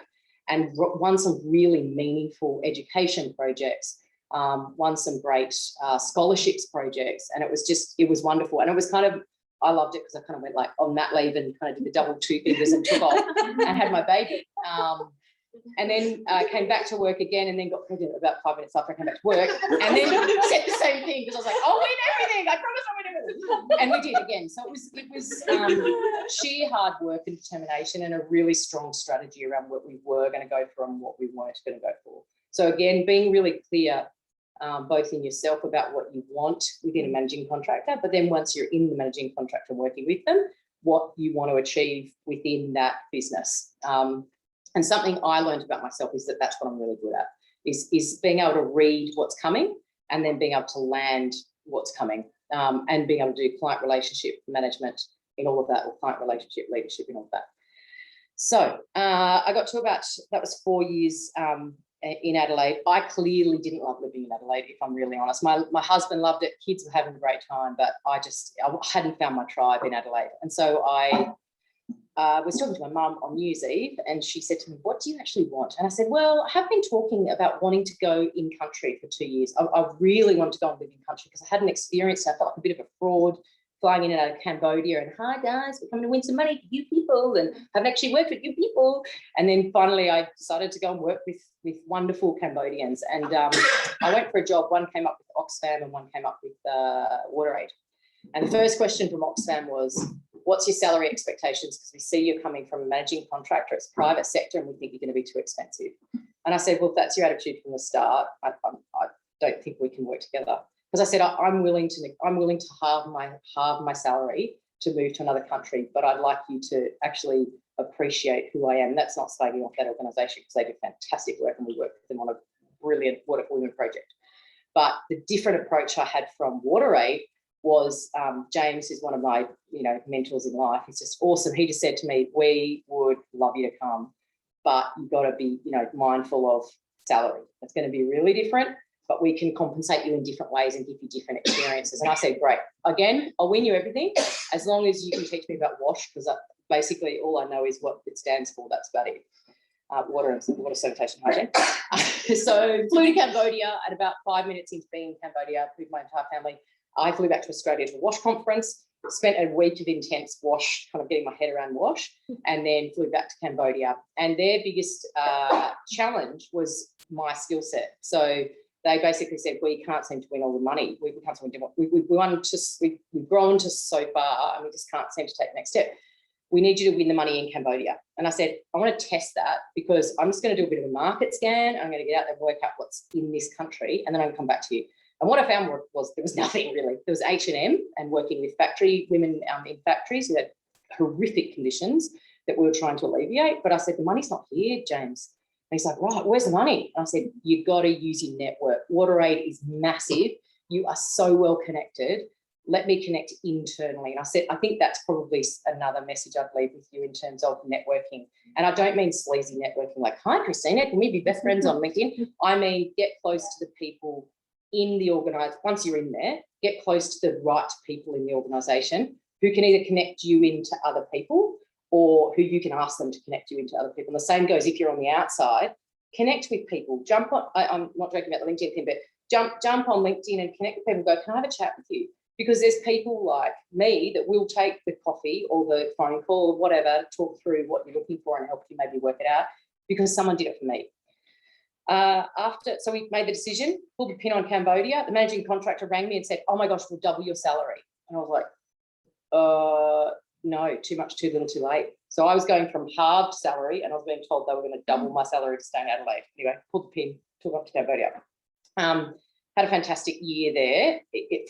and won some really meaningful education projects, won some great scholarships projects, and it was wonderful. And it was kind of, I loved it because I kind of went like on mat leave and kind of did the double 2 fingers and took off and had my baby. And then came back to work again, and then got pregnant about 5 minutes after I came back to work, and then said the same thing because I was like, I'll win everything. I promise I'll win everything. And we did again. So it was sheer hard work and determination, and a really strong strategy around what we were going to go for and what we weren't going to go for. So again, being really clear, both in yourself about what you want within a managing contractor, but then once you're in the managing contractor working with them, what you want to achieve within that business. And something I learned about myself is that that's what I'm really good at, is being able to read what's coming and then being able to land what's coming, and being able to do client relationship management in all of that, or client relationship leadership in all of that. So I got to about, that was 4 years in Adelaide. I clearly didn't love living in Adelaide, if I'm really honest. My husband loved it, kids were having a great time, but I hadn't found my tribe in Adelaide. And so I was talking to my mum on New Year's Eve, and she said to me, what do you actually want? And I said, well, I have been talking about wanting to go in country for 2 years. I really wanted to go and live in country because I had an experience, and I felt like a bit of a fraud flying in and out of Cambodia, and hi guys, we're coming to win some money for you people, and haven't actually worked with you people. And then finally I decided to go and work with wonderful Cambodians, and I went for a job. One came up with Oxfam and one came up with WaterAid. And the first question from Oxfam was, what's your salary expectations? Because we see you're coming from a managing contractor, it's private sector, and we think you're going to be too expensive. And I said, well, if that's your attitude from the start, I don't think we can work together. Because I said, I'm willing to halve my salary to move to another country, but I'd like you to actually appreciate who I am. That's not slagging off that organisation, because they do fantastic work and we work with them on a brilliant Water for Women project. But the different approach I had from WaterAid was, James is one of my mentors in life. He's just awesome. He just said to me, we would love you to come, but you've got to be mindful of salary. It's going to be really different, but we can compensate you in different ways and give you different experiences. And I said, great. Again, I'll win you everything as long as you can teach me about WASH, because basically all I know is what it stands for. That's about it. Water sanitation hygiene. So flew to Cambodia at about 5 minutes into being in Cambodia with my entire family. I flew back to Australia to a WASH conference, spent a week of intense WASH, kind of getting my head around WASH, and then flew back to Cambodia. And their biggest challenge was my skill set. So they basically said, we can't seem to win all the money. We can't seem to do we've grown to so far, and we just can't seem to take the next step. We need you to win the money in Cambodia. And I said, I want to test that, because I'm just going to do a bit of a market scan. I'm going to get out there and work out what's in this country, and then I'm going to come back to you. And what I found was there was nothing really. There was H&M and working with women in factories who had horrific conditions that we were trying to alleviate. But I said, the money's not here, James. And he's like, right, where's the money? And I said, you've got to use your network. WaterAid is massive. You are so well connected. Let me connect internally. And I said, I think that's probably another message I'd leave with you in terms of networking. And I don't mean sleazy networking like, hi, Christina, can we be best friends on LinkedIn? I mean, get close to the people in the organisation. Once you're in there, get close to the right people in the organisation who can either connect you into other people, or who you can ask them to connect you into other people. And the same goes if you're on the outside. Connect with people. Jump on, I'm not joking about the LinkedIn thing, but jump on LinkedIn and connect with people and go, can I have a chat with you? Because there's people like me that will take the coffee or the phone call or whatever, talk through what you're looking for and help you maybe work it out. because someone did it for me. So we made the decision, pulled the pin on Cambodia. The managing contractor rang me and said, oh my gosh, we'll double your salary. And I was like, no, too much, too little, too late. So I was going from halved salary and I was being told they were going to double my salary to stay in Adelaide. Anyway, pulled the pin, took off to Cambodia. Had a fantastic year there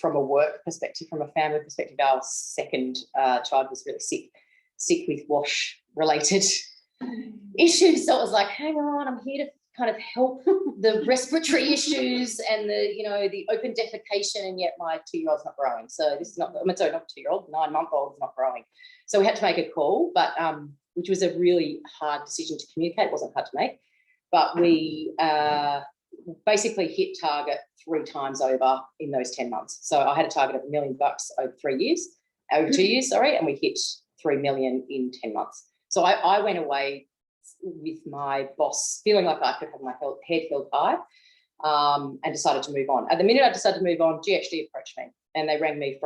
from a work perspective, from a family perspective. Our second child was really sick with wash-related issues. So it was like, hang on, I'm here to kind of help the respiratory issues and the open defecation, and yet my 2-year-old's not growing. So this is not, sorry, not 2-year-old, 9-month-old is not growing. So we had to make a call, but which was a really hard decision to communicate. It wasn't hard to make, but we basically hit target 3 times over in those 10 months. So I had a target of $1 million over 2 years, sorry, and we hit 3 million in 10 months. So I went away with my boss feeling like I could have my head held high, and decided to move on. At the minute I decided to move on, GHD approached me and they rang me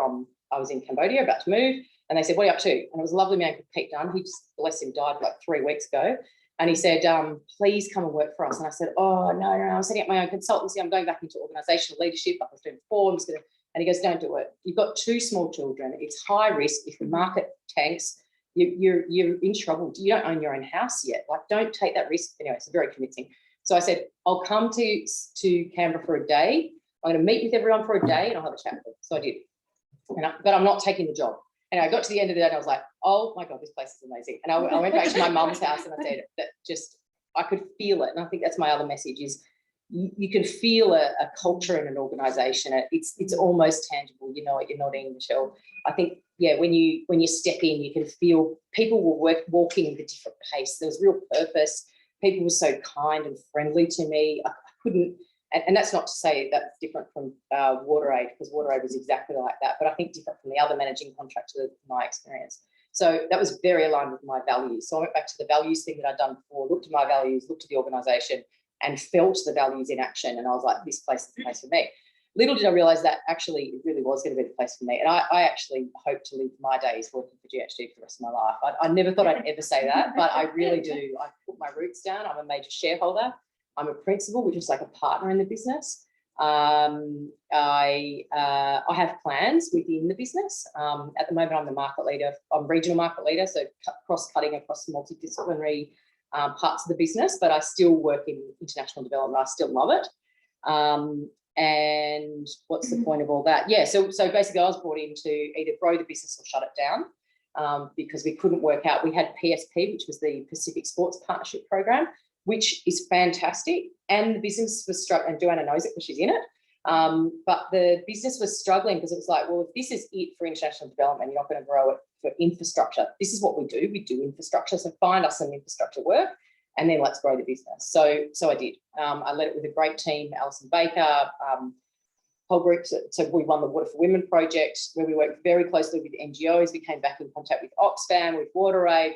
I was in Cambodia about to move, and they said, what are you up to? And it was a lovely man called Pete Dunn. He just, bless him, died like 3 weeks ago. And he said, please come and work for us. And I said, oh, no, I'm setting up my own consultancy. I'm going back into organisational leadership like I was doing before. I'm just going to, and he goes, don't do it. You've got 2 small children. It's high risk. If the market tanks, you're in trouble. You don't own your own house yet. Like, don't take that risk. Anyway, it's very convincing. So I said, I'll come to Canberra for a day. I'm going to meet with everyone for a day and I'll have a chat with them. So I did. But I'm not taking the job. And I got to the end of the day and I was like, oh my God, this place is amazing. And I went back to my mum's house and I said that I could feel it. And I think that's my other message is you can feel a culture in an organisation. It's almost tangible. You know it, you're nodding, Michelle. I think, yeah, when you step in, you can feel people were walking with a different pace. There was real purpose. People were so kind and friendly to me. I couldn't, and that's not to say that's different from WaterAid, because WaterAid was exactly like that, but I think different from the other managing contractor in my experience. So that was very aligned with my values. So I went back to the values thing that I'd done before, looked at my values, looked at the organisation and felt the values in action. And I was like, this place is the place for me. Little did I realise that actually it really was going to be the place for me. And I actually hope to live my days working for GHD for the rest of my life. I never thought I'd ever say that, but I really do. I put my roots down. I'm a major shareholder. I'm a principal, which is like a partner in the business. I have plans within the business. At the moment, I'm the market leader. I'm regional market leader, so cross-cutting across multidisciplinary parts of the business, but I still work in international development. I still love it. And what's the point of all that? Yeah, so basically I was brought in to either grow the business or shut it down because we couldn't work out. We had PSP, which was the Pacific Sports Partnership Program, which is fantastic. And the business was struggling, and Joanna knows it because she's in it. But the business was struggling because it was like, well, if this is it for international development, you're not going to grow it for infrastructure. This is what we do. We do infrastructure. So find us some infrastructure work and then let's grow the business. So I did. I led it with a great team, Alison Baker, whole group. So we won the Water for Women project where we worked very closely with NGOs. We came back in contact with Oxfam, with WaterAid,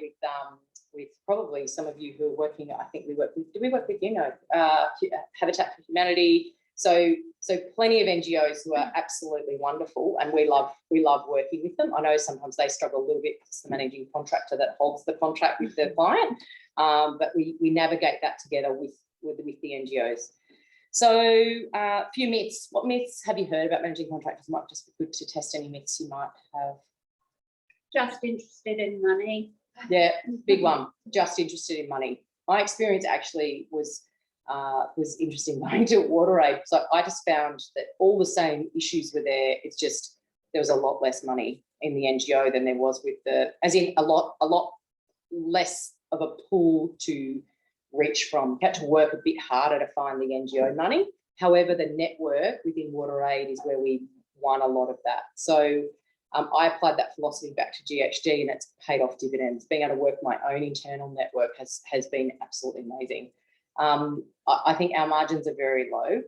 with probably some of you who are working, I think we work with, do we work with, Habitat for Humanity. So plenty of NGOs who are absolutely wonderful, and we love working with them. I know sometimes they struggle a little bit because it's the managing contractor that holds the contract with the client, but we navigate that together with the NGOs. So a few myths. What myths have you heard about managing contractors? Might just be good to test any myths you might have. Just interested in money. Yeah, big one. Just interested in money. My experience actually was interesting going to WaterAid. So I just found that all the same issues were there. It's just there was a lot less money in the NGO than there was with as in a lot less of a pool to reach from. You had to work a bit harder to find the NGO money. However, the network within WaterAid is where we won a lot of that. So I applied that philosophy back to GHD and it's paid off dividends. Being able to work my own internal network has been absolutely amazing. I think our margins are very low.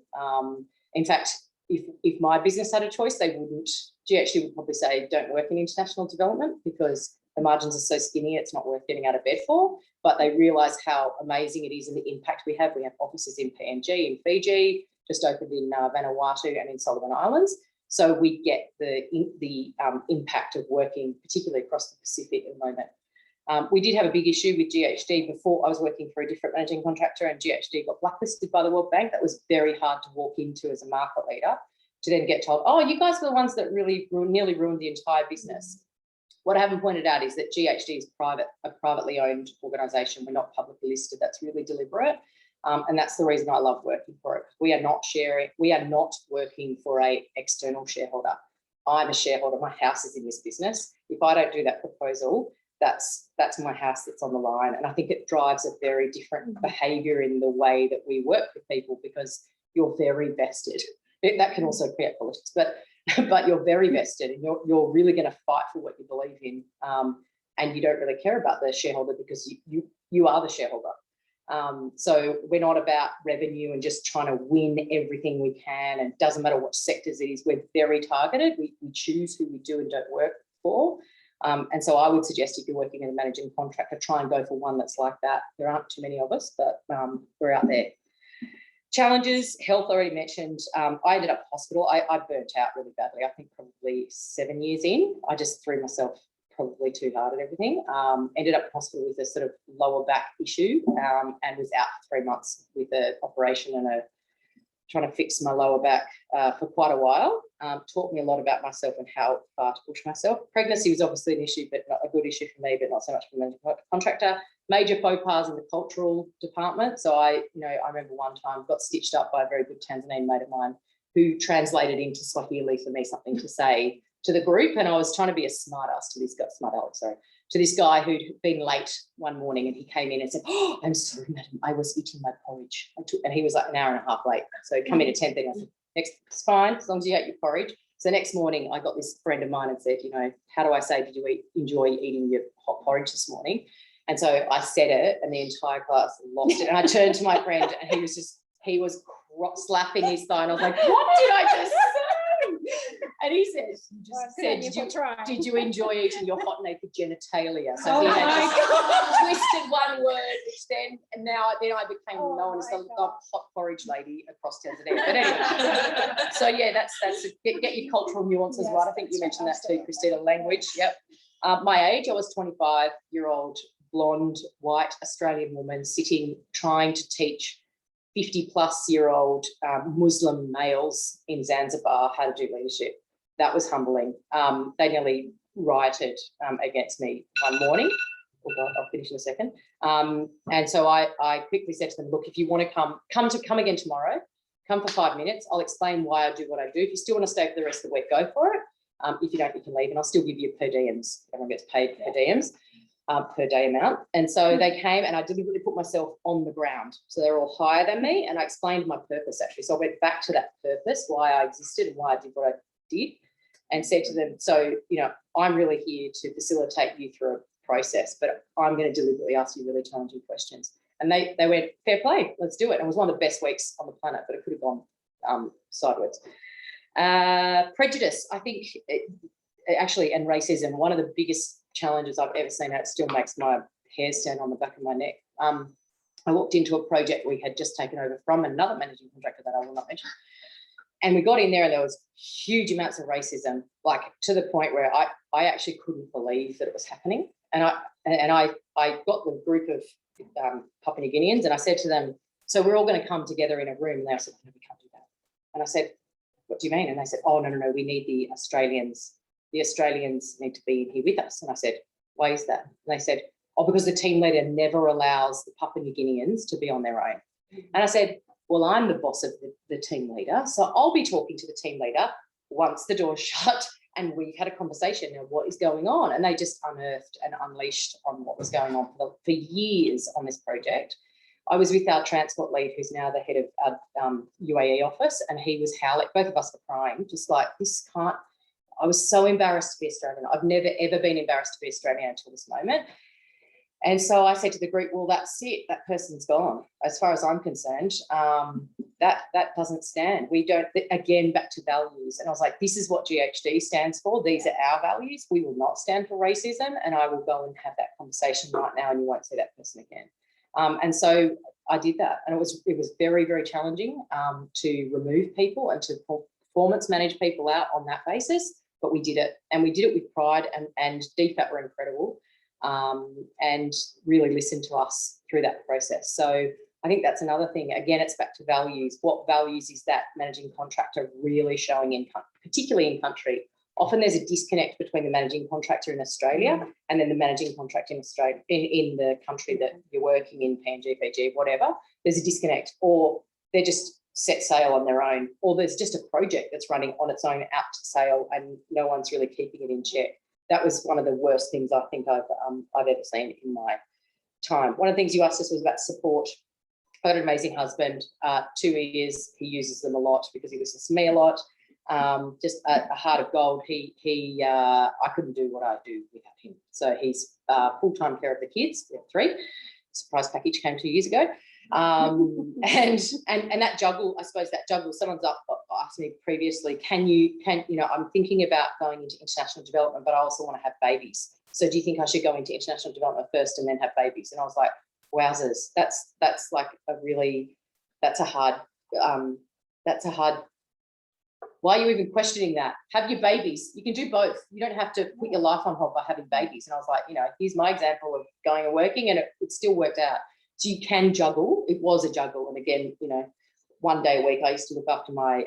In fact, if my business had a choice, GHD would probably say don't work in international development because the margins are so skinny, it's not worth getting out of bed for. But they realise how amazing it is and the impact we have. We have offices in PNG, in Fiji, just opened in Vanuatu and in Solomon Islands. So we get the impact of working, particularly across the Pacific at the moment. We did have a big issue with GHD before. I was working for a different managing contractor, and GHD got blacklisted by the World Bank. That was very hard to walk into as a market leader, to then get told, oh, you guys were the ones that really nearly ruined the entire business. What I haven't pointed out is that GHD is a privately owned organisation. We're not publicly listed. That's really deliberate. And that's the reason I love working for it. We are not working for an external shareholder. I'm a shareholder. My house is in this business. If I don't do that proposal, that's my house that's on the line. And I think it drives a very different behaviour in the way that we work with people, because you're very vested. That can also create politics, but you're very vested, and you're really going to fight for what you believe in, and you don't really care about the shareholder because you are the shareholder. So we're not about revenue and just trying to win everything we can, and it doesn't matter what sectors it is. We're very targeted. We choose who we do and don't work for. And so I would suggest, if you're working in a managing contractor, try and go for one that's like that. There aren't too many of us, but we're out there. Challenges, health already mentioned. I ended up hospital. I burnt out really badly. I think probably 7 years in. I just threw myself probably too hard at everything. Ended up in hospital with a sort of lower back issue, and was out for 3 months with an operation and trying to fix my lower back for quite a while. Taught me a lot about myself and how far to push myself. Pregnancy was obviously an issue, but not a good issue for me, but not so much for the contractor. Major faux pas in the cultural department. So I remember one time got stitched up by a very good Tanzanian mate of mine who translated into Swahili for me something to say to the group. And I was trying to be a smart aleck, to this guy who'd been late one morning, and he came in and said, oh, I'm sorry, madam, I was eating my porridge. And he was like an hour and a half late. So he come in at 10:30. I said, next, it's fine, as long as you ate your porridge. So the next morning, I got this friend of mine and said, how do I say, did you enjoy eating your hot porridge this morning? And so I said it, and the entire class lost it. And I turned to my friend, and he was slapping his thigh, and I was like, what did I just say? And he said, did you enjoy eating your hot naked genitalia? So he had just twisted one word, which then I became known as the hot porridge lady across Tanzania. But anyway, so yeah, that's get your cultural nuances right. I think you mentioned that too, Christina. Language, yep. My age, I was 25-year-old blonde, white Australian woman trying to teach 50-plus-year-old Muslim males in Zanzibar how to do leadership. That was humbling. They nearly rioted against me one morning. I'll finish in a second. And so I quickly said to them, look, if you want to come again tomorrow, come for 5 minutes. I'll explain why I do what I do. If you still want to stay for the rest of the week, go for it. If you don't, you can leave, and I'll still give you per diems. Everyone gets paid per diems. Per day amount. And so they came, and I deliberately put myself on the ground. So they're all higher than me, and I explained my purpose, actually. So I went back to that purpose, why I existed and why I did what I did, and said to them, so, I'm really here to facilitate you through a process, but I'm going to deliberately ask you really challenging questions. And they went, fair play, let's do it. And it was one of the best weeks on the planet, but it could have gone sideways. Prejudice, I think, actually, and racism, one of the biggest challenges I've ever seen, and it still makes my hair stand on the back of my neck. I walked into a project we had just taken over from another managing contractor that I will not mention, and we got in there, and there was huge amounts of racism, like to the point where I actually couldn't believe that it was happening. And I got the group of Papua New Guineans, and I said to them, so we're all going to come together in a room, and they said, no, we can't do that. And I said, what do you mean? And they said, oh, no, we need the Australians. The Australians need to be here with us. And I said, why is that? And they said, oh, because the team leader never allows the Papua New Guineans to be on their own. And I said, well, I'm the boss of the team leader, so I'll be talking to the team leader once the door's shut. And we had a conversation, now what is going on? And they just unearthed and unleashed on what was going on for years on this project. I was with our transport lead, who's now the head of our UAE office, and he was howling. Both of us were crying, just like, this can't. I was so embarrassed to be Australian. I've never, ever been embarrassed to be Australian until this moment. And so I said to the group, well, that's it. That person's gone. As far as I'm concerned, that doesn't stand. We don't, again, back to values. And I was like, this is what GHD stands for. These are our values. We will not stand for racism. And I will go and have that conversation right now, and you won't see that person again. And so I did that. And it was very, very challenging to remove people and to performance manage people out on that basis. But we did it, and we did it with pride, and DFAT were incredible. and really listen to us through that process. So I think that's another thing. Again, it's back to values. What values is that managing contractor really showing in, particularly in country? Often there's a disconnect between the managing contractor in Australia and then the managing contractor in Australia, in the country that you're working in, PNG, PG, whatever. There's a disconnect, or they're just set sail on their own, or there's just a project that's running on its own out to sail and no one's really keeping it in check. That was one of the worst things I think I've ever seen in my time. One of the things you asked us was about support. I had an amazing husband, 2 years. He uses them a lot because he listens to me a lot. Just a heart of gold. I couldn't do what I do without him. So he's full-time care of the kids. We have 3. Surprise package came 2 years ago. And that juggle, I suppose that juggle, someone's asked me previously, I'm thinking about going into international development, but I also want to have babies. So do you think I should go into international development first and then have babies? And I was like, wowzers, that's like that's a hard, why are you even questioning that? Have your babies. You can do both. You don't have to put your life on hold by having babies. And I was like, here's my example of going and working, and it still worked out. So you can juggle. It was a juggle. And again, 1 day a week I used to look after my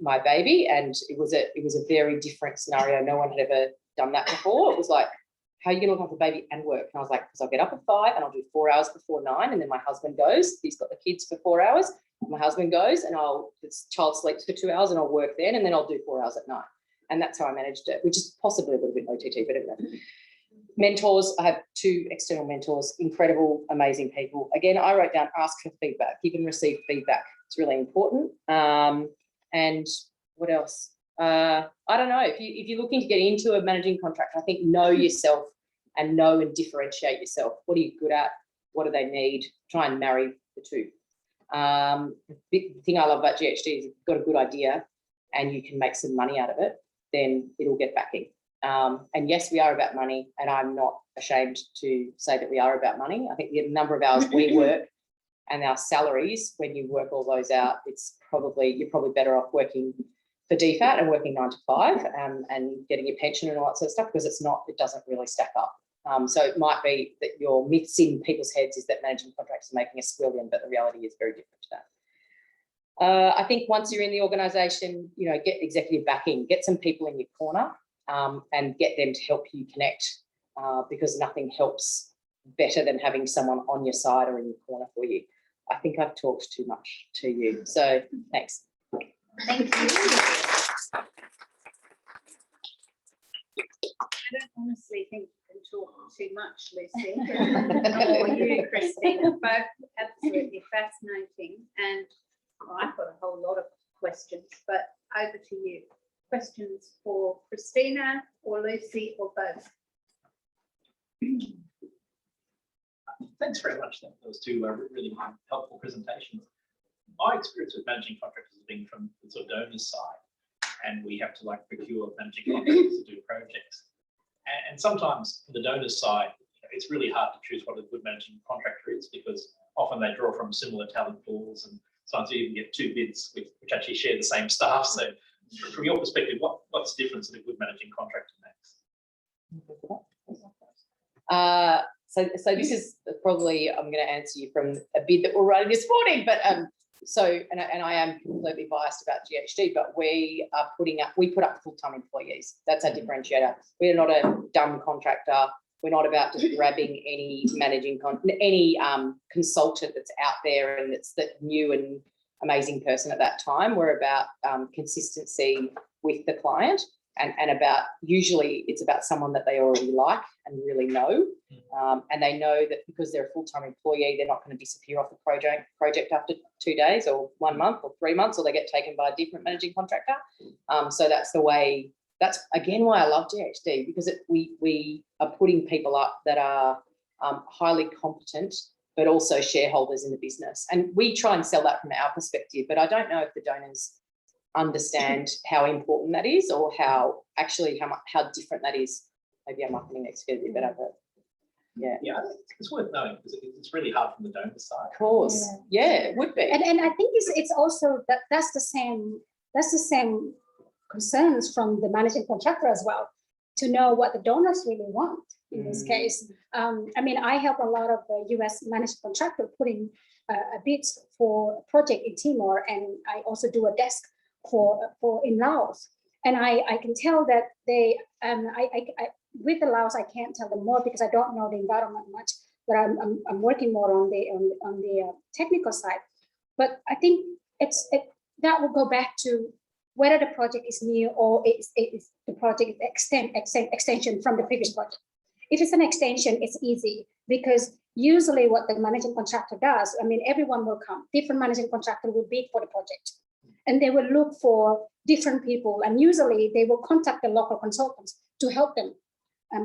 my baby, and it was a very different scenario. No one had ever done that before. It was like, how are you going to look after the baby and work? And I was like, because I'll get up at 5 and I'll do 4 hours before 9, and then my husband goes. He's got the kids for 4 hours. My husband goes, and the child sleeps for 2 hours, and I'll work then, and then I'll do 4 hours at night. And that's how I managed it, which is possibly a little bit OTT, but anyway. Mentors, I have 2 external mentors, incredible, amazing people. Again, I wrote down, ask for feedback, give and receive feedback. It's really important. And what else? I don't know. If you're looking to get into a managing contractor, I think know yourself and know and differentiate yourself. What are you good at? What do they need? Try and marry the 2. The big thing I love about GHD is if you've got a good idea and you can make some money out of it, then it'll get backing. And yes, we are about money, and I'm not ashamed to say that we are about money. I think the number of hours we work and our salaries, when you work all those out, you're probably better off working for DFAT and working 9 to 5 and getting your pension and all that sort of stuff, because it doesn't really stack up. So it might be that your myths in people's heads is that managing contractors are making a squillion, but the reality is very different to that. I think once you're in the organisation, get executive backing, get some people in your corner, and get them to help you connect, because nothing helps better than having someone on your side or in your corner for you. I think I've talked too much to you, so thanks. Thank you. I don't honestly think you can talk too much, Lucy, or you, Christina. Both absolutely fascinating, and I've got a whole lot of questions, but over to you. Questions for Christina or Lucy or both? Thanks very much. Those 2 really helpful presentations. My experience with managing contractors has been from the sort of donors side, and we have to procure managing contractors to do projects. And sometimes from the donors side, it's really hard to choose what a good managing contractor is, because often they draw from similar talent pools, and sometimes you even get 2 bids which actually share the same staff. So from your perspective, what's the difference that a good managing contractor makes? So this is probably, I'm going to answer you from a bid that we're running this morning, but and I am completely biased about GHD, but we put up full-time employees. That's our differentiator. We're not a dumb contractor. We're not about just grabbing any consultant that's out there and that's that new and amazing person at that time. We're about consistency with the client, and about, usually it's about someone that they already like and really know, and they know that because they're a full-time employee, they're not going to disappear off the project after 2 days or 1 month or 3 months, or they get taken by a different managing contractor. So that's the way. That's again why I love GHD, because we are putting people up that are highly competent, but also shareholders in the business. And we try and sell that from our perspective, but I don't know if the donors understand how important that is, or how different that is. Maybe our marketing expert would be better, but yeah. Yeah, it's worth knowing, because it's really hard from the donor side. Of course, yeah, it would be. And I think it's also that's the same concerns from the managing contractor as well, to know what the donors really want. in this case. I mean, I help a lot of US managed contractor putting a bids for a project in Timor, and I also do a desk for in Laos. And I can tell that they, with the Laos, I can't tell them more because I don't know the environment much, but I'm working more on the technical side. But I think that will go back to whether the project is new or it's the project extension from the previous project. If it's an extension, it's easy because usually what the managing contractor does, I mean, everyone will come, different managing contractor will bid for the project, and they will look for different people, and usually they will contact the local consultants to help them,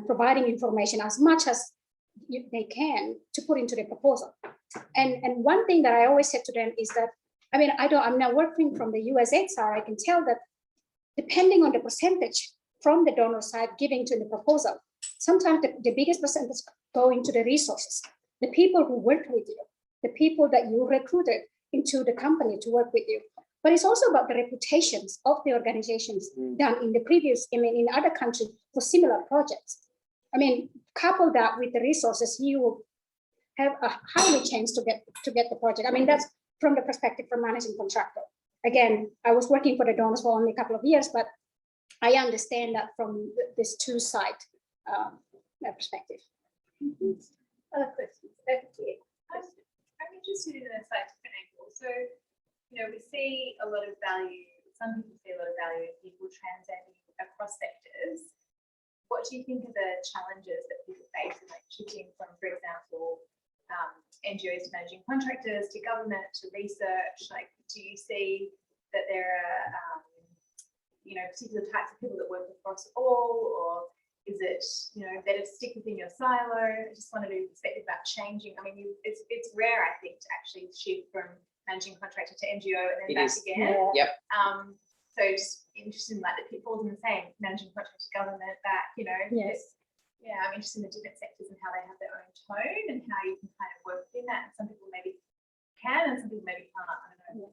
providing information as much as they can to put into the proposal. And one thing that I always said to them is that, I mean, I'm now working from the USAID side, I can tell that depending on the percentage from the donor side giving to the proposal, sometimes the biggest percentage go into the resources, the people who worked with you, the people that you recruited into the company to work with you. But it's also about the reputations of the organizations done in the previous, I mean, in other countries for similar projects. I mean, couple that with the resources, you will have a higher chance to get the project. I mean, that's from the perspective from managing contractor. Again, I was working for the donors for only a couple of years, but I understand that from this two-side perspective. Other questions? Over to you. I'm interested in a slightly different angle. So, you know, we see a lot of value, some people see a lot of value in people transcending across sectors. What do you think are the challenges that people face in like shifting from, for example, NGOs to managing contractors to government to research? Like, do you see that there are, you know, particular types of people that work across all, or is it, you know, better to stick within your silo? I just wanted to perspective about changing. I mean, it's rare, I think, to actually shift from managing contractor to NGO and then back again. Yep. So just interested in like the pitfalls in the same managing contractor to government back, you know. Yes. Yeah, I'm interested in the different sectors and how they have their own tone and how you can kind of work within that. And some people maybe can and some people maybe can't. I don't know.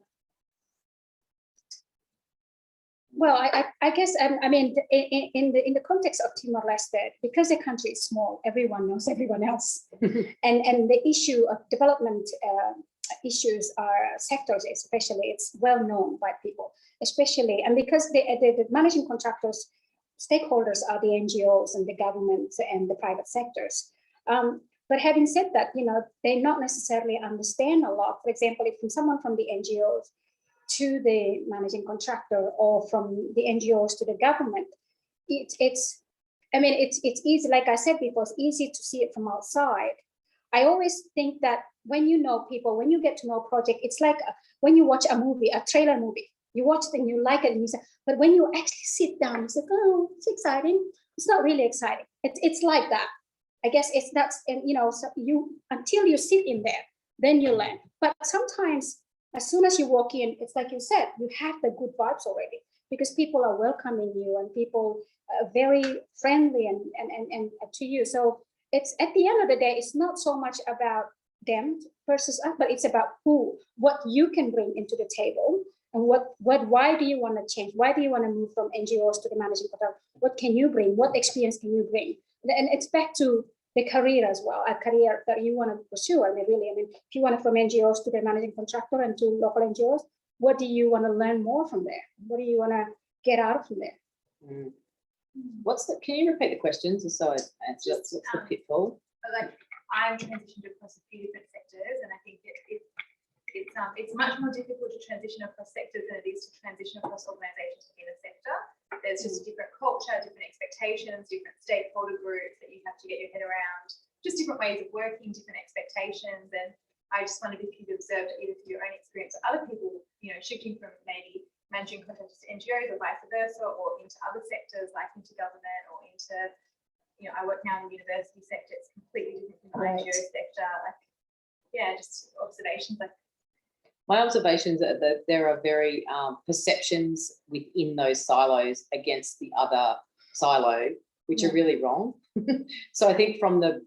Well, I guess I mean in the context of Timor-Leste, because the country is small, everyone knows everyone else, and the issue of development issues are sectors, especially it's well known by people, especially, and because the managing contractors stakeholders are the NGOs and the government and the private sectors. But having said that, you know, they not necessarily understand a lot. For example, if from someone from the NGOs to the managing contractor or from the NGOs to the government, it's easy, like I said before, it's easy to see it from outside. I always think that when you know people, when you get to know a project, it's like when you watch a movie, a trailer movie, you watch it and you like it and you say, but when you actually sit down, you say, oh, it's exciting. It's not really exciting. It's like that. I guess it's that's, and you know, so until you sit in there, then you learn. But sometimes as soon as you walk in, it's like you said, you have the good vibes already because people are welcoming you and people are very friendly and to you. So it's at the end of the day, it's not so much about them versus us, but it's about what you can bring into the table and why do you want to change? Why do you want to move from NGOs to the managing contractor? What can you bring? What experience can you bring? And it's back to the career as well, a career that you want to pursue. I mean, if you want to from NGOs to the managing contractor and to local NGOs, what do you want to learn more from there? What do you want to get out from there? Mm. Can you repeat the questions so I answer what's the pitfall? Like I've transitioned across a few different sectors, and I think it's much more difficult to transition across sectors than it is to transition across organisations within a sector. There's just a different culture, different expectations, different stakeholder groups that you have to get your head around, just different ways of working, different expectations. And I just wondered if you've observed either through your own experience or other people, you know, shifting from maybe managing contractors to NGOs or vice versa, or into other sectors like into government or into, you know, I work now in the university sector, it's completely different from the NGO sector. Like, yeah, just observations like. My observations are that there are very perceptions within those silos against the other silo which are really wrong. So I think from the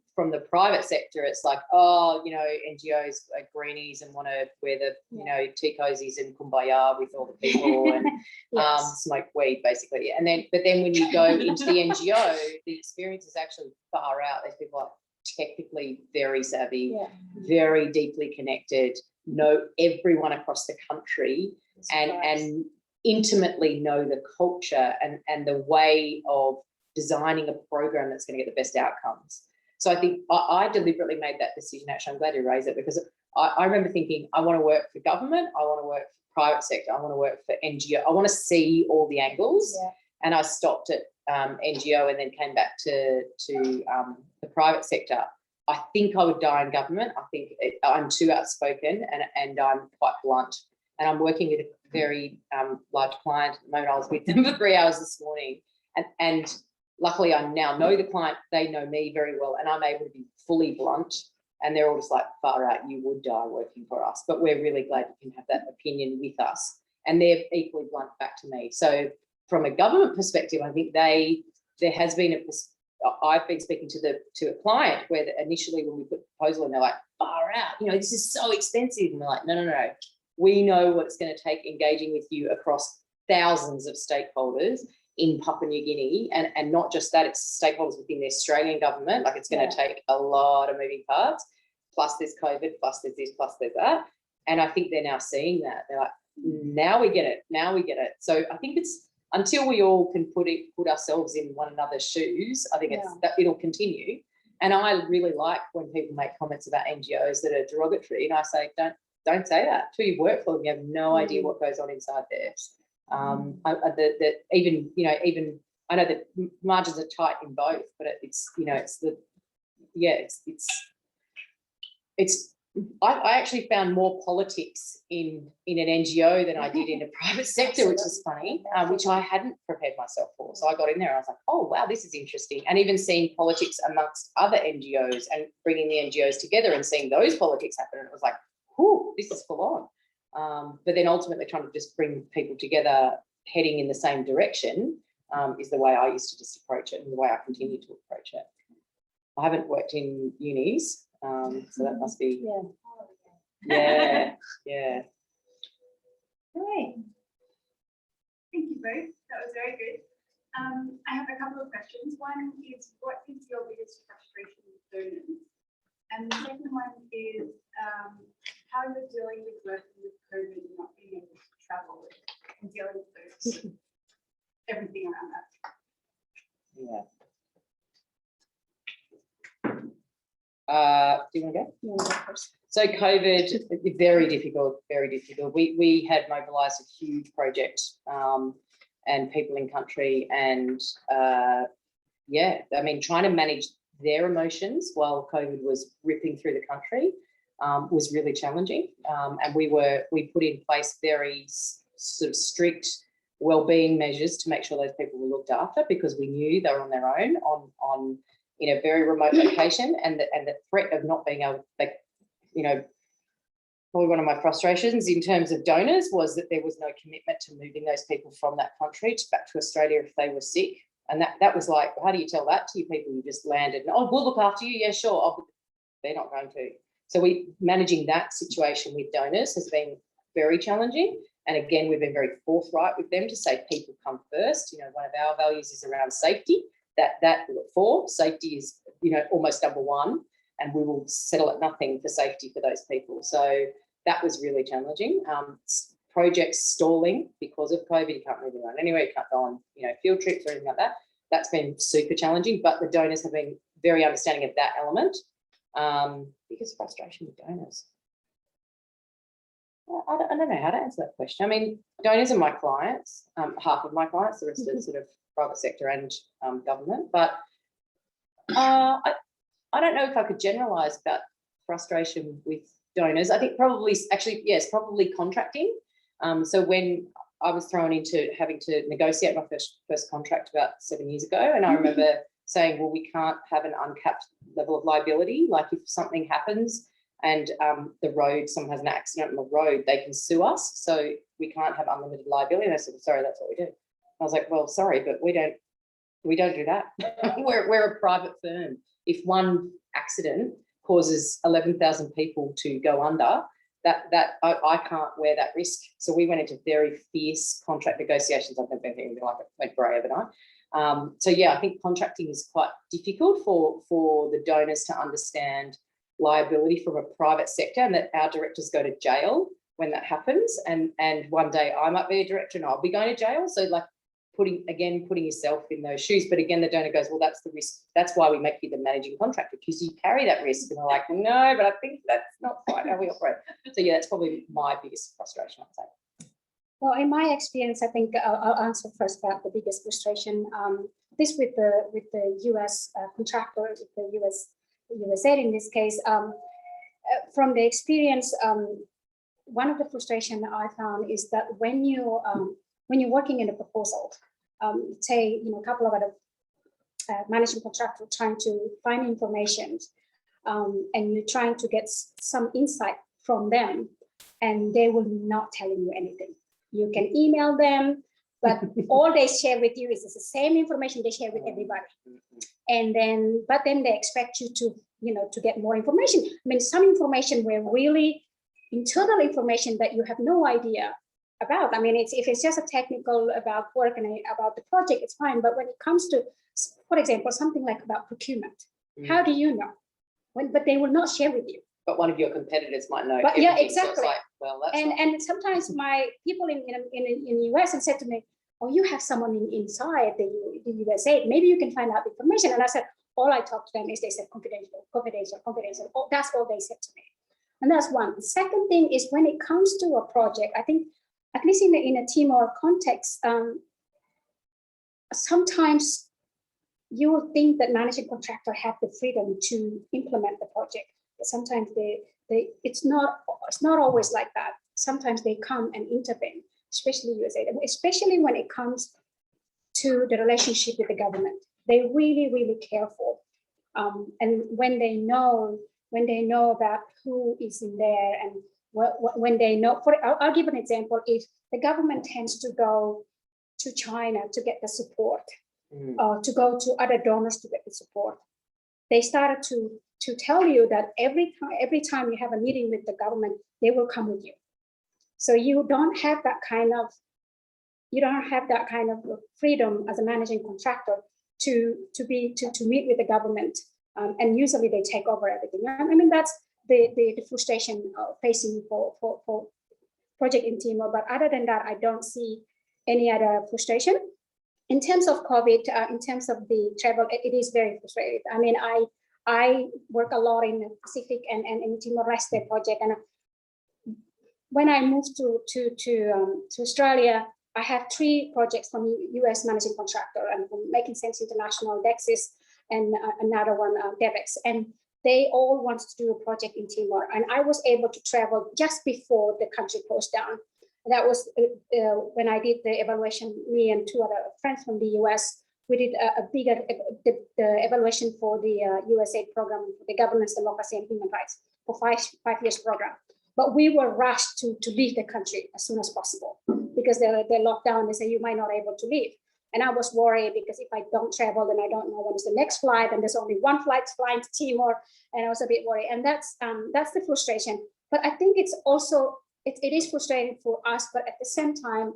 private sector, it's like, oh, you know, NGOs are greenies and want to wear the, you know, tea cozies and kumbaya with all the people and Yes. smoke weed basically. And then, but then when you go into the NGO, the experience is actually far out. These people are technically very savvy, Yeah. very deeply connected, know everyone across the country and intimately know the culture and the way of designing a program that's going to get the best outcomes. So I think I deliberately made that decision. Actually, I'm glad you raised it, because I remember thinking, I want to work for government, I want to work for private sector, I want to work for NGO, I want to see all the angles. Yeah. And I stopped at NGO and then came back to the private sector. I think I would die in government. I think I'm too outspoken and I'm quite blunt. And I'm working with a very large client at the moment. I was with them for 3 hours this morning. And luckily I now know the client, they know me very well, and I'm able to be fully blunt. And they're all just like, far out, you would die working for us. But we're really glad you can have that opinion with us. And they're equally blunt back to me. So from a government perspective, I think there has been I've been speaking to a client where initially when we put the proposal in, they're like, far out, you know, this is so expensive. And we're like, no. We know what it's going to take engaging with you across thousands of stakeholders in Papua New Guinea, and not just that, it's stakeholders within the Australian government. Like, it's going to take a lot of moving parts, plus there's COVID, plus there's this, plus there's that. And I think they're now seeing that. They're like, now we get it. So I think it's, until we all can put ourselves in one another's shoes, I think it'll continue. And I really like when people make comments about NGOs that are derogatory, and I say, don't say that. Till you work for them, you have no idea what goes on inside there. Even I know that margins are tight in both, but I actually found more politics in an NGO than I did in a private sector, which is funny, which I hadn't prepared myself for. So I got in there and I was like, oh, wow, this is interesting. And even seeing politics amongst other NGOs and bringing the NGOs together and seeing those politics happen, and it was like, whoo, this is full on. But then ultimately trying to just bring people together heading in the same direction is the way I used to just approach it, and the way I continue to approach it. I haven't worked in unis, so that must be, yeah. Great. Thank you both. That was very good. I have a couple of questions. One is, what is your biggest frustration with donors? And the second one is how you're dealing with working with COVID and not being able to travel and dealing with those, everything around that. Yeah. Do you want to go? You wanna go first? So COVID, very difficult, very difficult. We had mobilised a huge project and people in country, and trying to manage their emotions while COVID was ripping through the country was really challenging. And we put in place very sort of strict wellbeing measures to make sure those people were looked after, because we knew they were on their own on in a very remote location, and the threat of not being able, like, you know, probably one of my frustrations in terms of donors was that there was no commitment to moving those people from that country back to Australia if they were sick. And that was like, how do you tell that to your people who just landed? And, oh, we'll look after you. Yeah, sure. They're not going to. So managing that situation with donors has been very challenging. And again, we've been very forthright with them to say people come first. You know, one of our values is around safety. Safety is, you know, almost number one, and we will settle at nothing for safety for those people. So that was really challenging. Projects stalling because of COVID. You can't move around anywhere. You can't go on, you know, field trips or anything like that. That's been super challenging, but the donors have been very understanding of that element. Biggest frustration with donors. I don't know how to answer that question. I mean, donors are my clients, half of my clients, the rest are sort of private sector and government. But I don't know if I could generalise about frustration with donors. I think probably, actually, yes, probably contracting. So when I was thrown into having to negotiate my first contract about 7 years ago, and I remember saying, well, we can't have an uncapped level of liability. Like, if something happens and someone has an accident on the road, they can sue us. So we can't have unlimited liability. And I said, sorry, that's what we do. I was like, well, sorry, but we don't We don't do that. We're a private firm. If one accident causes 11,000 people to go under, I can't wear that risk. So we went into very fierce contract negotiations. I've never been anything like it. Went grey overnight. So yeah, I think contracting is quite difficult for the donors to understand liability from a private sector, and that our directors go to jail when that happens. And one day I might be a director and I'll be going to jail. So like putting yourself in those shoes. But again, the donor goes, well, that's the risk. That's why we make you the managing contractor, because you carry that risk. And they're like, no, but I think that's not quite how we operate. So yeah, that's probably my biggest frustration, I'd say. Well, in my experience, I think I'll answer first about the biggest frustration. This with the US contractor, with the USA in this case. From the experience, one of the frustration I found is that when you're working in a proposal, say a couple of other managing contractor trying to find information, and you're trying to get some insight from them, and they will not telling you anything. You can email them, but all they share with you is the same information they share with everybody. And then, but then they expect you to get more information. I mean, some information were really internal information that you have no idea about. I mean, if it's just a technical about work and about the project, it's fine. But when it comes to, for example, something like about procurement, how do you know? But they will not share with you. But one of your competitors might know. But yeah, everything, so it's exactly. like, well, that's And sometimes my people in the US and said to me, oh, you have someone inside the USA, maybe you can find out the information. And I said, all I talked to them is they said confidential. Oh, that's all they said to me. And that's one. The second thing is when it comes to a project, I think, at least in a Timor context, sometimes you will think that managing contractor have the freedom to implement the project. But sometimes it's not always like that. Sometimes they come and intervene, especially USA, especially when it comes to the relationship with the government. They're really, really careful. And when they know about who is in there, and when they know, I'll give an example. If the government tends to go to China to get the support, or to go to other donors to get the support, they started to tell you that every time you have a meeting with the government, they will come with you. So you don't have that kind of freedom as a managing contractor to meet with the government, and usually they take over everything. I mean, that's the frustration facing for project in Timor. But other than that, I don't see any other frustration. In terms of COVID, in terms of the travel, it is very frustrating. I mean, I work a lot in the Pacific and in Timor-Leste project, and when I moved to Australia, I have 3 projects from US managing contractor, and from Making Sense International, Dexis, and another one, Devex, and they all wanted to do a project in Timor, and I was able to travel just before the country closed down. That was when I did the evaluation. Me and 2 other friends from the US, we did a bigger the evaluation for the USA program, the governance, democracy, and human rights for 5 years program. But we were rushed to leave the country as soon as possible because they're locked down. They say you might not be able to leave. And I was worried because if I don't travel, then I don't know when is the next flight. And there's only one flight flying to Timor. And I was a bit worried. And that's the frustration. But I think it's also, it is frustrating for us, but at the same time,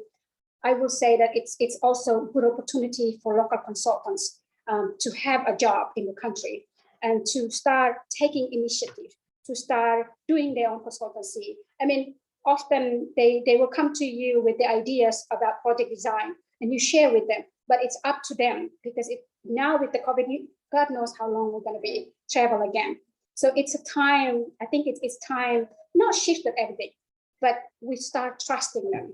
I will say that it's also a good opportunity for local consultants to have a job in the country and to start taking initiative, to start doing their own consultancy. I mean, often they will come to you with the ideas about project design and you share with them, but it's up to them because now with the COVID, God knows how long we're going to be travel again. So it's a time, I think it's time, not shift everything, but we start trusting them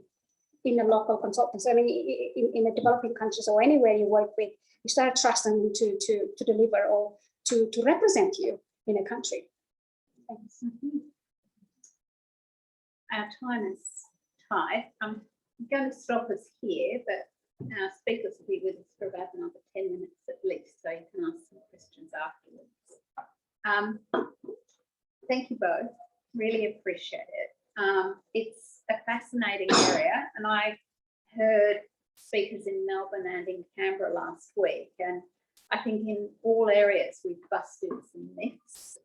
in the local consultants. I mean, in the developing countries or anywhere you work with, you start trusting them to deliver or to represent you in a country. Thanks. Our time is tight. I'm going to stop us here, but our speakers will be with us for about another 10 minutes at least, so you can ask some questions afterwards. Thank you both. Really appreciate it. It's a fascinating area, and I heard speakers in Melbourne and in Canberra last week. And I think in all areas we've busted some myths.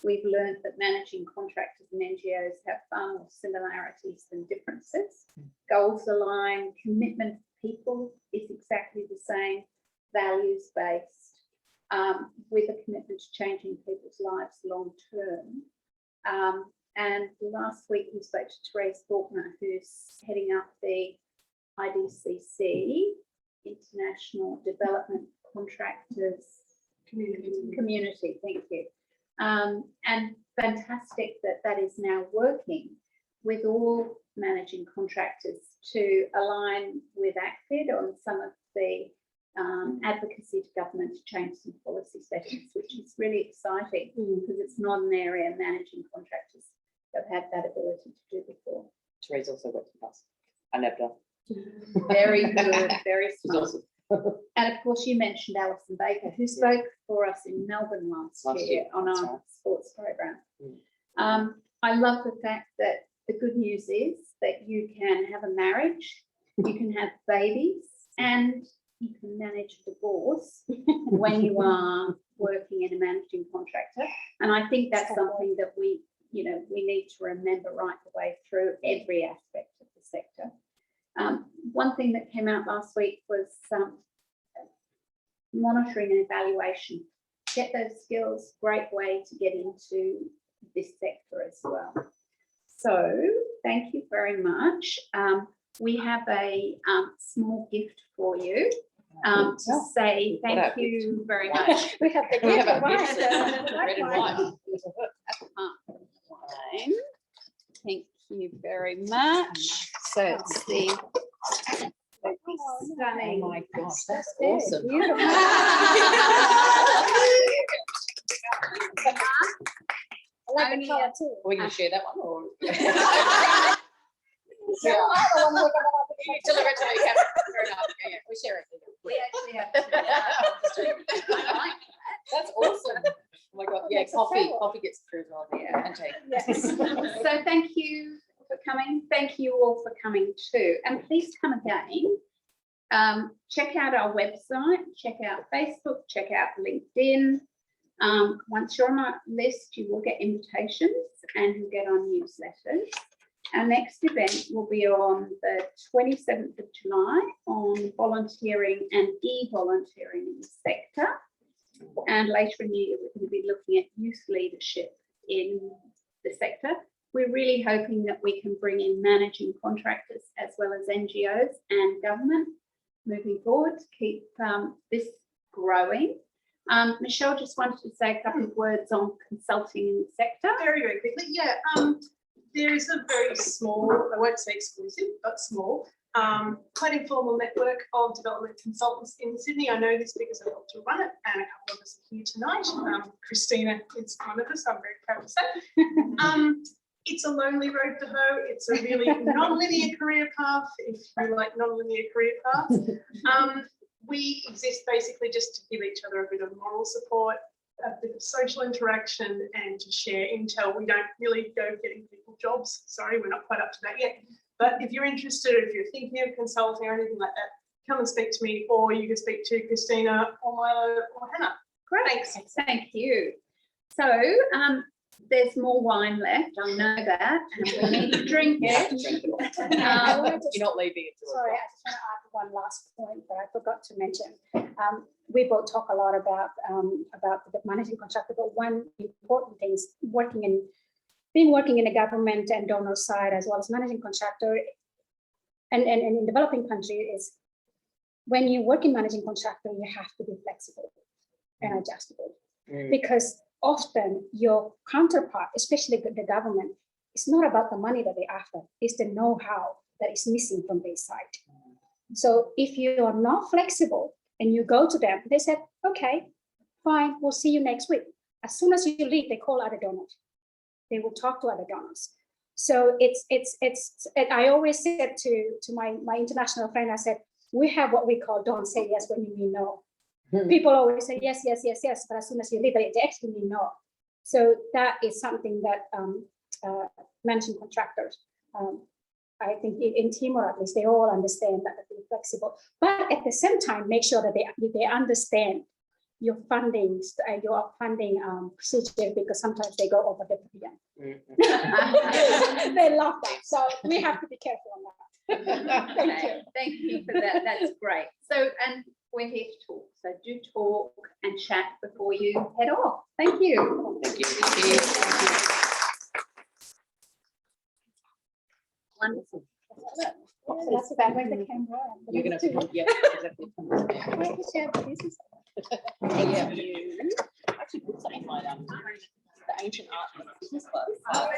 We've learned that managing contractors and NGOs have far more similarities than differences. Goals align, commitment to people is exactly the same, values-based, with a commitment to changing people's lives long term. And last week we spoke to Therese Faulkner, who's heading up the IDCC, International Development Contractors Community, thank you. And fantastic that that is now working with all managing contractors to align with ACFID on some of the advocacy to government to change some policy settings, which is really exciting because it's not an area managing contractors have had that ability to do before. Therese also works with us. I never done. Very good, very She's smart. awesome. And of course, you mentioned Alison Baker, who spoke for us in Melbourne last year on that's our right. sports program. Mm. I love the fact that the good news is that you can have a marriage, you can have babies, and you can manage a divorce when you are working in a managing contractor. And I think that's something that we need to remember right the way through every aspect of the sector. One thing that came out last week was monitoring and evaluation. Get those skills, great way to get into this sector as well. So thank you very much. We have a small gift for you to say thank you very much. We have the We have a white, gift, red and white. Fine. Thank you very much. So it's the stunning. Oh my gosh, that's Very awesome. beautiful. I like Only the color too. Are we going to share that one or? Yeah, I don't want to look at You deliver it to me, Karen. Fair enough. Yeah, we share it. We actually have to. I like That's awesome. Oh my God. Yeah, Makes it coffee. fair. Coffee gets through as well. Yeah, and tea. Yes. So thank you for coming. Thank you all for coming too. And please come again. Check out our website, check out Facebook, check out LinkedIn. Once you're on our list, you will get invitations and you'll get our newsletters. Our next event will be on the 27th of July on volunteering and e-volunteering in the sector. And later in the year, we're going to be looking at youth leadership in the sector. We're really hoping that we can bring in managing contractors as well as NGOs and government moving forward to keep this growing. Michelle just wanted to say a couple of words on consulting in the sector. Very, very quickly. Yeah, there is a very small, I won't say exclusive, but small, quite informal network of development consultants in Sydney. I know this because I helped to run it, and a couple of us are here tonight. Christina is one of us, I'm very proud to say. It's a lonely road to hoe. It's a really non-linear career path, if you like non-linear career paths. We exist basically just to give each other a bit of moral support, a bit of social interaction, and to share intel. We don't really go getting people jobs. Sorry, we're not quite up to that yet. But if you're interested, if you're thinking of consulting or anything like that, come and speak to me, or you can speak to Christina or Milo or Hannah. Great, thank you. So there's more wine left, I know that, and we need to drink You have it. to drink it all. I wanted to- You're not leaving it. Sorry, I just want to add one last point that I forgot to mention. We both talk a lot about the managing contractor, but one important thing is working in a government and donor side as well as managing contractor and in developing country is when you work in managing contractor, you have to be flexible and adjustable because often your counterpart, especially the government, it's not about the money that they're after, it's the know-how that is missing from their side. So if you are not flexible and you go to them, they said, okay, fine, we'll see you next week. As soon as you leave, they call other donors. They will talk to other donors. So I always said to my international friend, I said, we have what we call don't say yes when you mean no. People always say yes, yes, yes, yes, but as soon as you leave, they actually mean no. So that is something that managing contractors, I think in Timor at least, they all understand that to be flexible. But at the same time, make sure that they understand your funding procedure, because sometimes they go over the beyond. They love that. So we have to be careful on that. Thank you. Thank you for that. That's great. So, and we're here to talk. So do talk and chat before you head off. Thank you. Thank you. Wonderful. So that's about where the camera. You're gonna, yeah, exactly. Yeah. Actually put something like the ancient art in the business class. Oh,